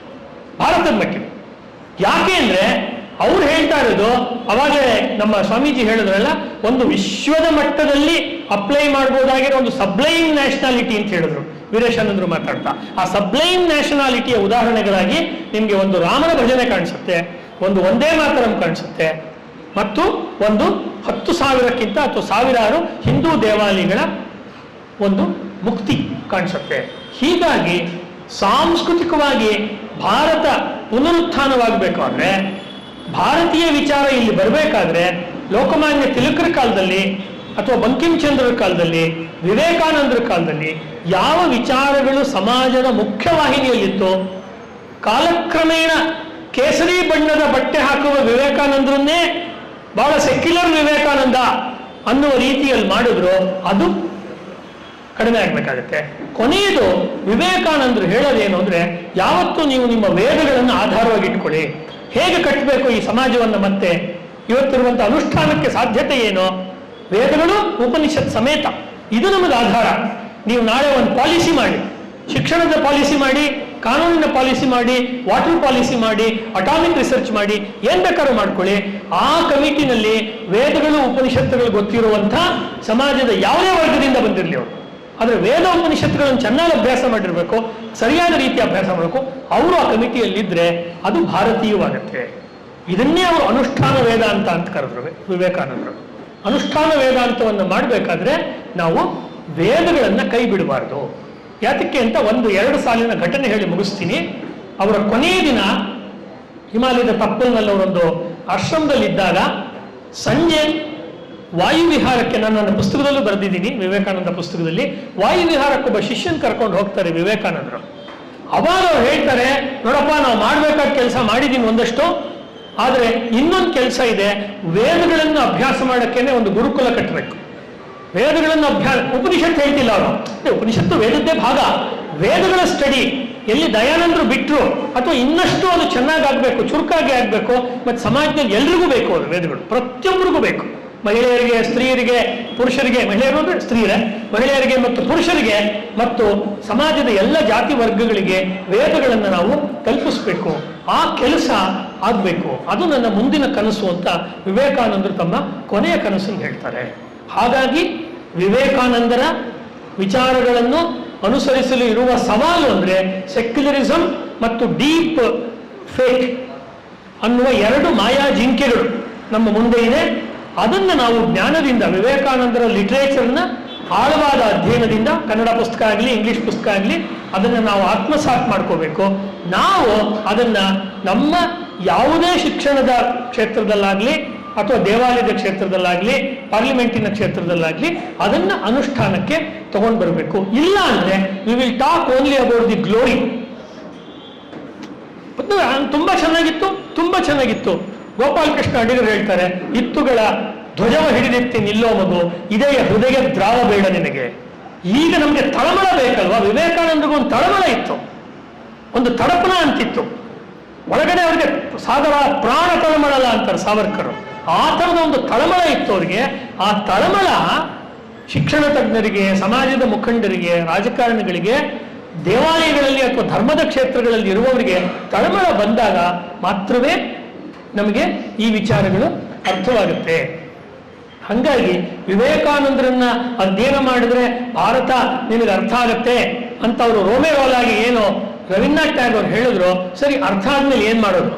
[SPEAKER 1] ಭಾರತದ ಮಟ್ಟಿಗೆ. ಯಾಕೆ ಅಂದ್ರೆ ಅವ್ರು ಹೇಳ್ತಾ ಇರೋದು, ಅವಾಗಲೇ ನಮ್ಮ ಸ್ವಾಮೀಜಿ ಹೇಳಿದ್ರಲ್ಲ, ಒಂದು ವಿಶ್ವದ ಮಟ್ಟದಲ್ಲಿ ಅಪ್ಲೈ ಮಾಡಬಹುದಾಗಿರೋ ಒಂದು ಸಬ್ಲೈಮ್ ನ್ಯಾಷನಾಲಿಟಿ ಅಂತ ಹೇಳಿದ್ರು ವೀರೇಶಾನಂದರು ಮಾತಾಡ್ತಾ. ಆ ಸಬ್ಲೈಮ್ ನ್ಯಾಷನಾಲಿಟಿಯ ಉದಾಹರಣೆಗಳಾಗಿ ನಿಮ್ಗೆ ಒಂದು ರಾಮನ ಭಜನೆ ಕಾಣಿಸುತ್ತೆ, ಒಂದು ಒಂದೇ ಮಾತರಂ ಕಾಣಿಸುತ್ತೆ, ಮತ್ತು ಒಂದು 10,000ಕ್ಕಿಂತ ಅಥವಾ ಸಾವಿರಾರು ಹಿಂದೂ ದೇವಾಲಯಗಳ ಒಂದು ಮುಕ್ತಿ ಕಾಣಿಸುತ್ತೆ. ಹೀಗಾಗಿ ಸಾಂಸ್ಕೃತಿಕವಾಗಿ ಭಾರತ ಪುನರುತ್ಥಾನವಾಗಬೇಕಾದ್ರೆ, ಭಾರತೀಯ ವಿಚಾರ ಇಲ್ಲಿ ಬರಬೇಕಾದ್ರೆ ಲೋಕಮಾನ್ಯ ತಿಲಕರ ಕಾಲದಲ್ಲಿ ಅಥವಾ ಬಂಕಿಂಚಂದ್ರರ ಕಾಲದಲ್ಲಿ, ವಿವೇಕಾನಂದರ ಕಾಲದಲ್ಲಿ ಯಾವ ವಿಚಾರಗಳು ಸಮಾಜದ ಮುಖ್ಯವಾಹಿನಿಯಲ್ಲಿತ್ತು, ಕಾಲಕ್ರಮೇಣ ಕೇಸರಿ ಬಣ್ಣದ ಬಟ್ಟೆ ಹಾಕುವ ವಿವೇಕಾನಂದರನ್ನೇ ಬಹಳ ಸೆಕ್ಯುಲರ್ ವಿವೇಕಾನಂದ ಅನ್ನುವ ರೀತಿಯಲ್ಲಿ ಮಾಡಿದ್ರು, ಅದು ಕಡಿಮೆ ಆಗ್ಬೇಕಾಗತ್ತೆ. ಕೊನೆಯದು ವಿವೇಕಾನಂದರು ಹೇಳೋದೇನು ಅಂದ್ರೆ, ಯಾವತ್ತೂ ನೀವು ನಿಮ್ಮ ವೇದಗಳನ್ನು ಆಧಾರವಾಗಿ ಇಟ್ಕೊಳ್ಳಿ. ಹೇಗೆ ಕಟ್ಟಬೇಕು ಈ ಸಮಾಜವನ್ನು, ಮತ್ತೆ ಇವತ್ತಿರುವಂತ ಅನುಷ್ಠಾನಕ್ಕೆ ಸಾಧ್ಯತೆ ಏನು, ವೇದಗಳು ಉಪನಿಷತ್ ಸಮೇತ ಇದು ನಮಗೆ ಆಧಾರ. ನೀವು ನಾಳೆ ಒಂದು ಪಾಲಿಸಿ ಮಾಡಿ, ಶಿಕ್ಷಣದ ಪಾಲಿಸಿ ಮಾಡಿ, ಕಾನೂನಿನ ಪಾಲಿಸಿ ಮಾಡಿ, ವಾಟರ್ ಪಾಲಿಸಿ ಮಾಡಿ, ಅಟಾಮಿಕ್ ರಿಸರ್ಚ್ ಮಾಡಿ, ಏನ್ ಬೇಕಾದ್ರೂ ಮಾಡ್ಕೊಳ್ಳಿ. ಆ ಕಮಿಟಿನಲ್ಲಿ ವೇದಗಳು ಉಪನಿಷತ್ತುಗಳು ಗೊತ್ತಿರುವಂಥ ಸಮಾಜದ ಯಾವುದೇ ವರ್ಗದಿಂದ ಬಂದಿರಲಿ ಅವರು, ಆದರೆ ವೇದ ಉಪನಿಷತ್ತುಗಳನ್ನು ಚೆನ್ನಾಗಿ ಅಭ್ಯಾಸ ಮಾಡಿರಬೇಕು, ಸರಿಯಾದ ರೀತಿ ಅಭ್ಯಾಸ ಮಾಡಬೇಕು. ಅವರು ಆ ಕಮಿಟಿಯಲ್ಲಿದ್ದರೆ ಅದು ಭಾರತೀಯವಾಗುತ್ತೆ. ಇದನ್ನೇ ಅವರು ಅನುಷ್ಠಾನ ವೇದಾಂತ ಅಂತ ಕರೆದ್ರು ವಿವೇಕಾನಂದರು. ಅನುಷ್ಠಾನ ವೇದಾಂತವನ್ನು ಮಾಡಬೇಕಾದ್ರೆ ನಾವು ವೇದಗಳನ್ನು ಕೈ ಬಿಡಬಾರ್ದು. ಯಾತಕ್ಕೆ ಅಂತ 1-2 ಸಾಲಿನ ಘಟನೆ ಹೇಳಿ ಮುಗಿಸ್ತೀನಿ. ಅವರ ಕೊನೆಯ ದಿನ ಹಿಮಾಲಯದ ತಪ್ಪಲಿನಲ್ಲಿ ಅವರೊಂದು ಆಶ್ರಮದಲ್ಲಿದ್ದಾಗ ಸಂಜೆ ವಾಯುವಿಹಾರಕ್ಕೆ, ನಾನು ನನ್ನ ಪುಸ್ತಕದಲ್ಲೂ ಬರೆದಿದ್ದೀನಿ, ವಿವೇಕಾನಂದ ಪುಸ್ತಕದಲ್ಲಿ, ವಾಯುವಿಹಾರಕ್ಕೆ ಒಬ್ಬ ಶಿಷ್ಯನ್ ಕರ್ಕೊಂಡು ಹೋಗ್ತಾರೆ ವಿವೇಕಾನಂದರು. ಅವಾಗ ಅವ್ರು ಹೇಳ್ತಾರೆ, ನೋಡಪ್ಪ, ನಾವು ಮಾಡಬೇಕಾದ ಕೆಲಸ ಮಾಡಿದ್ದೀನಿ ಒಂದಷ್ಟು, ಆದರೆ ಇನ್ನೊಂದು ಕೆಲಸ ಇದೆ. ವೇದಗಳನ್ನು ಅಭ್ಯಾಸ ಮಾಡೋಕ್ಕೇನೆ ಒಂದು ಗುರುಕುಲ ಕಟ್ಟಬೇಕು. ವೇದಗಳನ್ನು ಉಪನಿಷತ್ತು ಹೇಳ್ತಿಲ್ಲ ಅವರು, ಉಪನಿಷತ್ತು ವೇದದ್ದೇ ಭಾಗ. ವೇದಗಳ ಸ್ಟಡಿ ಎಲ್ಲಿ ದಯಾನಂದರು ಬಿಟ್ಟರು ಅಥವಾ ಇನ್ನಷ್ಟು ಅದು ಚೆನ್ನಾಗಾಗಬೇಕು, ಚುರುಕಾಗಿ ಆಗಬೇಕು. ಮತ್ತು ಸಮಾಜದಲ್ಲಿ ಎಲ್ರಿಗೂ ಬೇಕು ಅದು ವೇದಗಳು, ಪ್ರತಿಯೊಬ್ಬರಿಗೂ ಬೇಕು. ಮಹಿಳೆಯರಿಗೆ, ಸ್ತ್ರೀಯರಿಗೆ, ಪುರುಷರಿಗೆ, ಮಹಿಳೆಯರು ಅಂದರೆ ಸ್ತ್ರೀಯರೇ, ಮಹಿಳೆಯರಿಗೆ ಮತ್ತು ಪುರುಷರಿಗೆ ಮತ್ತು ಸಮಾಜದ ಎಲ್ಲ ಜಾತಿ ವರ್ಗಗಳಿಗೆ ವೇದಗಳನ್ನು ನಾವು ಕಲ್ಪಿಸಬೇಕು. ಆ ಕೆಲಸ ಆಗಬೇಕು. ಅದು ನನ್ನ ಮುಂದಿನ ಕನಸು ಅಂತ ವಿವೇಕಾನಂದರು ತಮ್ಮ ಕೊನೆಯ ಕನಸನ್ನು ಹೇಳ್ತಾರೆ. ಹಾಗಾಗಿ ವಿವೇಕಾನಂದರ ವಿಚಾರಗಳನ್ನು ಅನುಸರಿಸಲು ಇರುವ ಸವಾಲು ಅಂದರೆ ಸೆಕ್ಯುಲರಿಸಮ್ ಮತ್ತು ಡೀಪ್ ಫೇಟ್ ಅನ್ನುವ 2 ಮಾಯಾ ಜಿಂಕೆಗಳು ನಮ್ಮ ಮುಂದೆ ಇದೆ. ಅದನ್ನು ನಾವು ಜ್ಞಾನದಿಂದ, ವಿವೇಕಾನಂದರ ಲಿಟ್ರೇಚರ್ನ ಆಳವಾದ ಅಧ್ಯಯನದಿಂದ, ಕನ್ನಡ ಪುಸ್ತಕ ಆಗಲಿ, ಇಂಗ್ಲಿಷ್ ಪುಸ್ತಕ ಆಗಲಿ, ಅದನ್ನು ನಾವು ಆತ್ಮಸಾತ್ ಮಾಡ್ಕೋಬೇಕು. ನಾವು ಅದನ್ನು ನಮ್ಮ ಯಾವುದೇ ಶಿಕ್ಷಣದ ಕ್ಷೇತ್ರದಲ್ಲಾಗಲಿ ಅಥವಾ ದೇವಾಲಯದ ಕ್ಷೇತ್ರದಲ್ಲಾಗಲಿ, ಪಾರ್ಲಿಮೆಂಟಿನ ಕ್ಷೇತ್ರದಲ್ಲಾಗಲಿ ಅದನ್ನು ಅನುಷ್ಠಾನಕ್ಕೆ ತಗೊಂಡು ಬರಬೇಕು. ಇಲ್ಲ ಅಂದರೆ we will talk only about the glory. ತುಂಬ ಚೆನ್ನಾಗಿತ್ತು, ತುಂಬ ಚೆನ್ನಾಗಿತ್ತು. ಗೋಪಾಲಕೃಷ್ಣ ಅಡಿಗರು ಹೇಳ್ತಾರೆ, ಇತ್ತುಗಳ ಧ್ವಜವ ಹಿಡಿದೆತ್ತಿ ನಿಲ್ಲೋ ಮಗು, ಇದೆಯ ಹೃದಯ ದ್ರಾವ ಬೇಡ ನಿನಗೆ. ಈಗ ನಮಗೆ ತಳಮಳ ಬೇಕಲ್ವಾ? ವಿವೇಕಾನಂದರಿಗೂ ಒಂದು ತಳಮಳ ಇತ್ತು, ಒಂದು ತಡಪಣ ಅಂತಿತ್ತು ಒಳಗಡೆ. ಅವ್ರಿಗೆ ಸಾಗರ ಪ್ರಾಣ ತಳಮಳಲ್ಲ ಅಂತಾರೆ ಸಾವರ್ಕರು. ಆ ಥರದ ಒಂದು ತಳಮಳ ಇತ್ತು ಅವ್ರಿಗೆ. ಆ ತಳಮಳ ಶಿಕ್ಷಣ ತಜ್ಞರಿಗೆ, ಸಮಾಜದ ಮುಖಂಡರಿಗೆ, ರಾಜಕಾರಣಿಗಳಿಗೆ, ದೇವಾಲಯಗಳಲ್ಲಿ ಅಥವಾ ಧರ್ಮದ ಕ್ಷೇತ್ರಗಳಲ್ಲಿ ಇರುವವರಿಗೆ ತಳಮಳ ಬಂದಾಗ ಮಾತ್ರವೇ ನಮಗೆ ಈ ವಿಚಾರಗಳು ಅರ್ಥವಾಗುತ್ತೆ. ಹಾಗಾಗಿ ವಿವೇಕಾನಂದರನ್ನ ಅಧ್ಯಯನ ಮಾಡಿದ್ರೆ ಭಾರತ ನಿನಗೆ ಅರ್ಥ ಆಗತ್ತೆ ಅಂತ ಅವರು ರೋಮೇರೋಲಾಗಿ ಏನು ರವೀಂದ್ರನಾಥ್ ಟ್ಯಾಗೋರ್ ಹೇಳಿದ್ರು. ಸರಿ, ಅರ್ಥ ಆದ್ಮೇಲೆ ಏನ್ ಮಾಡೋದು?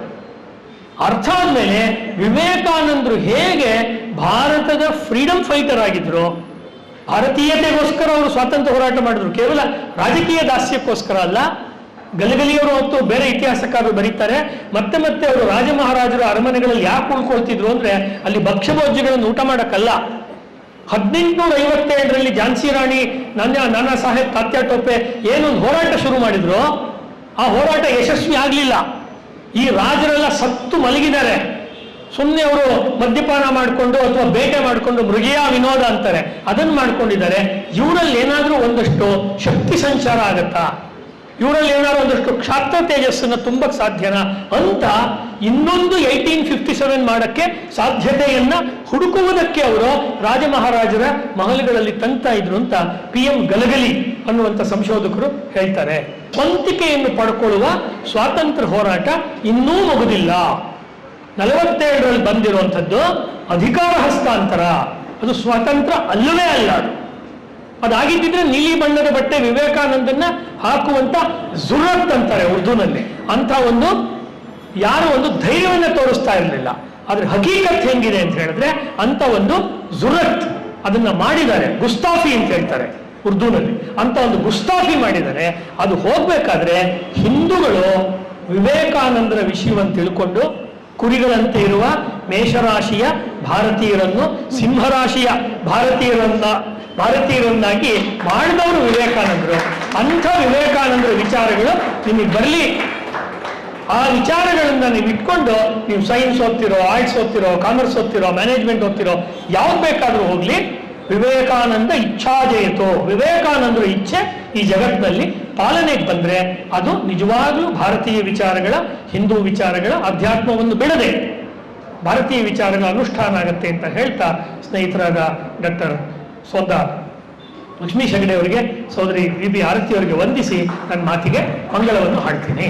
[SPEAKER 1] ಅರ್ಥ ಆದ್ಮೇಲೆ ವಿವೇಕಾನಂದರು ಹೇಗೆ ಭಾರತದ ಫ್ರೀಡಮ್ ಫೈಟರ್ ಆಗಿದ್ರು, ಭಾರತೀಯತೆಗೋಸ್ಕರ ಅವರು ಸ್ವಾತಂತ್ರ್ಯ ಹೋರಾಟ ಮಾಡಿದ್ರು, ಕೇವಲ ರಾಜಕೀಯ ದಾಸ್ಯಕ್ಕೋಸ್ಕರ ಅಲ್ಲ. ಗಲಗಲಿಯವರು ಮತ್ತು ಬೇರೆ ಇತಿಹಾಸಕಾರರು ಬರೀತಾರೆ, ಮತ್ತೆ ಮತ್ತೆ ಅವರು ರಾಜ ಮಹಾರಾಜರು ಅರಮನೆಗಳಲ್ಲಿ ಯಾಕೆ ಉಳ್ಕೊಳ್ತಿದ್ರು ಅಂದ್ರೆ ಅಲ್ಲಿ ಭಕ್ಷ್ಯಭೋಜ್ಯಗಳನ್ನು ಊಟ ಮಾಡಕ್ಕಲ್ಲ. 1857ರಲ್ಲಿ ಝಾನ್ಸಿ ರಾಣಿ ನಾನಾ ಸಾಹೇಬ್ ತಾತ್ಯಾ ಟೋಪೆ ಏನೊಂದು ಹೋರಾಟ ಶುರು ಮಾಡಿದ್ರು, ಆ ಹೋರಾಟ ಯಶಸ್ವಿ ಆಗಲಿಲ್ಲ. ಈ ರಾಜರೆಲ್ಲ ಸತ್ತು ಮಲಗಿದ್ದಾರೆ. ಸುಮ್ಮನೆ ಅವರು ಮದ್ಯಪಾನ ಮಾಡಿಕೊಂಡು ಅಥವಾ ಬೇಟೆ ಮಾಡಿಕೊಂಡು ಮೃಗೀಯ ವಿನೋದ ಅಂತಾರೆ, ಅದನ್ನು ಮಾಡ್ಕೊಂಡಿದ್ದಾರೆ. ಇವರಲ್ಲಿ ಏನಾದರೂ ಒಂದಷ್ಟು ಶಕ್ತಿ ಸಂಚಾರ ಆಗತ್ತಾ? ಇವರಲ್ಲಿ ಏನಾದ್ರು ಒಂದಷ್ಟು ಕ್ಷಾತ್ರ ತೇಜಸ್ಸನ್ನು ತುಂಬಕ್ಕೆ ಸಾಧ್ಯನಾ ಅಂತ ಇನ್ನೊಂದು 1857 ಮಾಡಕ್ಕೆ ಸಾಧ್ಯತೆಯನ್ನ ಹುಡುಕುವುದಕ್ಕೆ ಅವರು ರಾಜ ಮಹಾರಾಜರ ಮಹಲ್ಗಳಲ್ಲಿ ತಂತಾ ಇದ್ರು ಅಂತ PM ಗಲಗಲಿ ಅನ್ನುವಂಥ ಸಂಶೋಧಕರು ಹೇಳ್ತಾರೆ. ಸ್ವಂತಿಕೆಯನ್ನು ಪಡ್ಕೊಳ್ಳುವ ಸ್ವಾತಂತ್ರ್ಯ ಹೋರಾಟ ಇನ್ನೂ ಮುಗಿದಿಲ್ಲ. 47ರಲ್ಲಿ ಬಂದಿರುವಂಥದ್ದು ಅಧಿಕಾರ ಹಸ್ತಾಂತರ, ಅದು ಸ್ವಾತಂತ್ರ್ಯ ಅಲ್ಲವೇ ಅಲ್ಲ. ಅದಾಗಿದ್ದಿದ್ರೆ ನೀಲಿ ಬಣ್ಣದ ಬಟ್ಟೆ ವಿವೇಕಾನಂದನ್ನ ಹಾಕುವಂತ ಜುರತ್ ಅಂತಾರೆ ಉರ್ದುನಲ್ಲಿ, ಅಂತ ಒಂದು ಯಾರು ಒಂದು ಧೈರ್ಯವನ್ನ ತೋರಿಸ್ತಾ ಇರಲಿಲ್ಲ. ಆದ್ರೆ ಹಕೀಕತ್ ಹೆಂಗಿದೆ ಅಂತ ಹೇಳಿದ್ರೆ ಅಂತ ಒಂದು ಜುರತ್ ಅದನ್ನ ಮಾಡಿದ್ದಾರೆ. ಗುಸ್ತಾಫಿ ಅಂತ ಹೇಳ್ತಾರೆ ಉರ್ದುನಲ್ಲಿ, ಅಂತ ಒಂದು ಗುಸ್ತಾಫಿ ಮಾಡಿದ್ದಾರೆ. ಅದು ಹೋಗ್ಬೇಕಾದ್ರೆ ಹಿಂದೂಗಳು ವಿವೇಕಾನಂದರ ವಿಷಯವನ್ನು ತಿಳ್ಕೊಂಡು ಕುರಿಗಳಂತೆ ಇರುವ ಮೇಷರಾಶಿಯ ಭಾರತೀಯರನ್ನು ಸಿಂಹರಾಶಿಯ ಭಾರತೀಯರನ್ನಾಗಿ ಮಾಡಿದವರು ವಿವೇಕಾನಂದರು. ಅಂಥ ವಿವೇಕಾನಂದರ ವಿಚಾರಗಳು ನಿಮಗೆ ಬರಲಿ. ಆ ವಿಚಾರಗಳನ್ನ ನೀವು ಇಟ್ಕೊಂಡು ನೀವು ಸೈನ್ಸ್ ಓದ್ತಿರೋ, ಆರ್ಟ್ಸ್ ಓದ್ತಿರೋ, ಕಾಮರ್ಸ್ ಓದ್ತಿರೋ, ಮ್ಯಾನೇಜ್ಮೆಂಟ್ ಓದ್ತಿರೋ, ಯಾವ್ದು ಬೇಕಾದ್ರೂ ಹೋಗ್ಲಿ, ವಿವೇಕಾನಂದ ಇಚ್ಛಾಜಯಿತು. ವಿವೇಕಾನಂದರ ಇಚ್ಛೆ ಈ ಜಗತ್ತಿನಲ್ಲಿ ಪಾಲನೆಗೆ ಬಂದ್ರೆ ಅದು ನಿಜವಾಗ್ಲೂ ಭಾರತೀಯ ವಿಚಾರಗಳ, ಹಿಂದೂ ವಿಚಾರಗಳ ಅಧ್ಯಾತ್ಮವನ್ನು ಬಿಡದೆ ಭಾರತೀಯ ವಿಚಾರಗಳ ಅನುಷ್ಠಾನ ಆಗತ್ತೆ ಅಂತ ಹೇಳ್ತಾ ಸ್ನೇಹಿತರಾದ ಡಾಕ್ಟರ್ ಸೋದ್ದಾರ್ ಲಕ್ಷ್ಮೀ ಹೆಗಡೆ ಅವರಿಗೆ, ಸೋದರಿ ವಿ ಬಿ ಆರತಿ ಅವರಿಗೆ ವಂದಿಸಿ ನನ್ನ ಮಾತಿಗೆ ಮಂಗಳವನ್ನು ಹಾಡ್ತೀನಿ.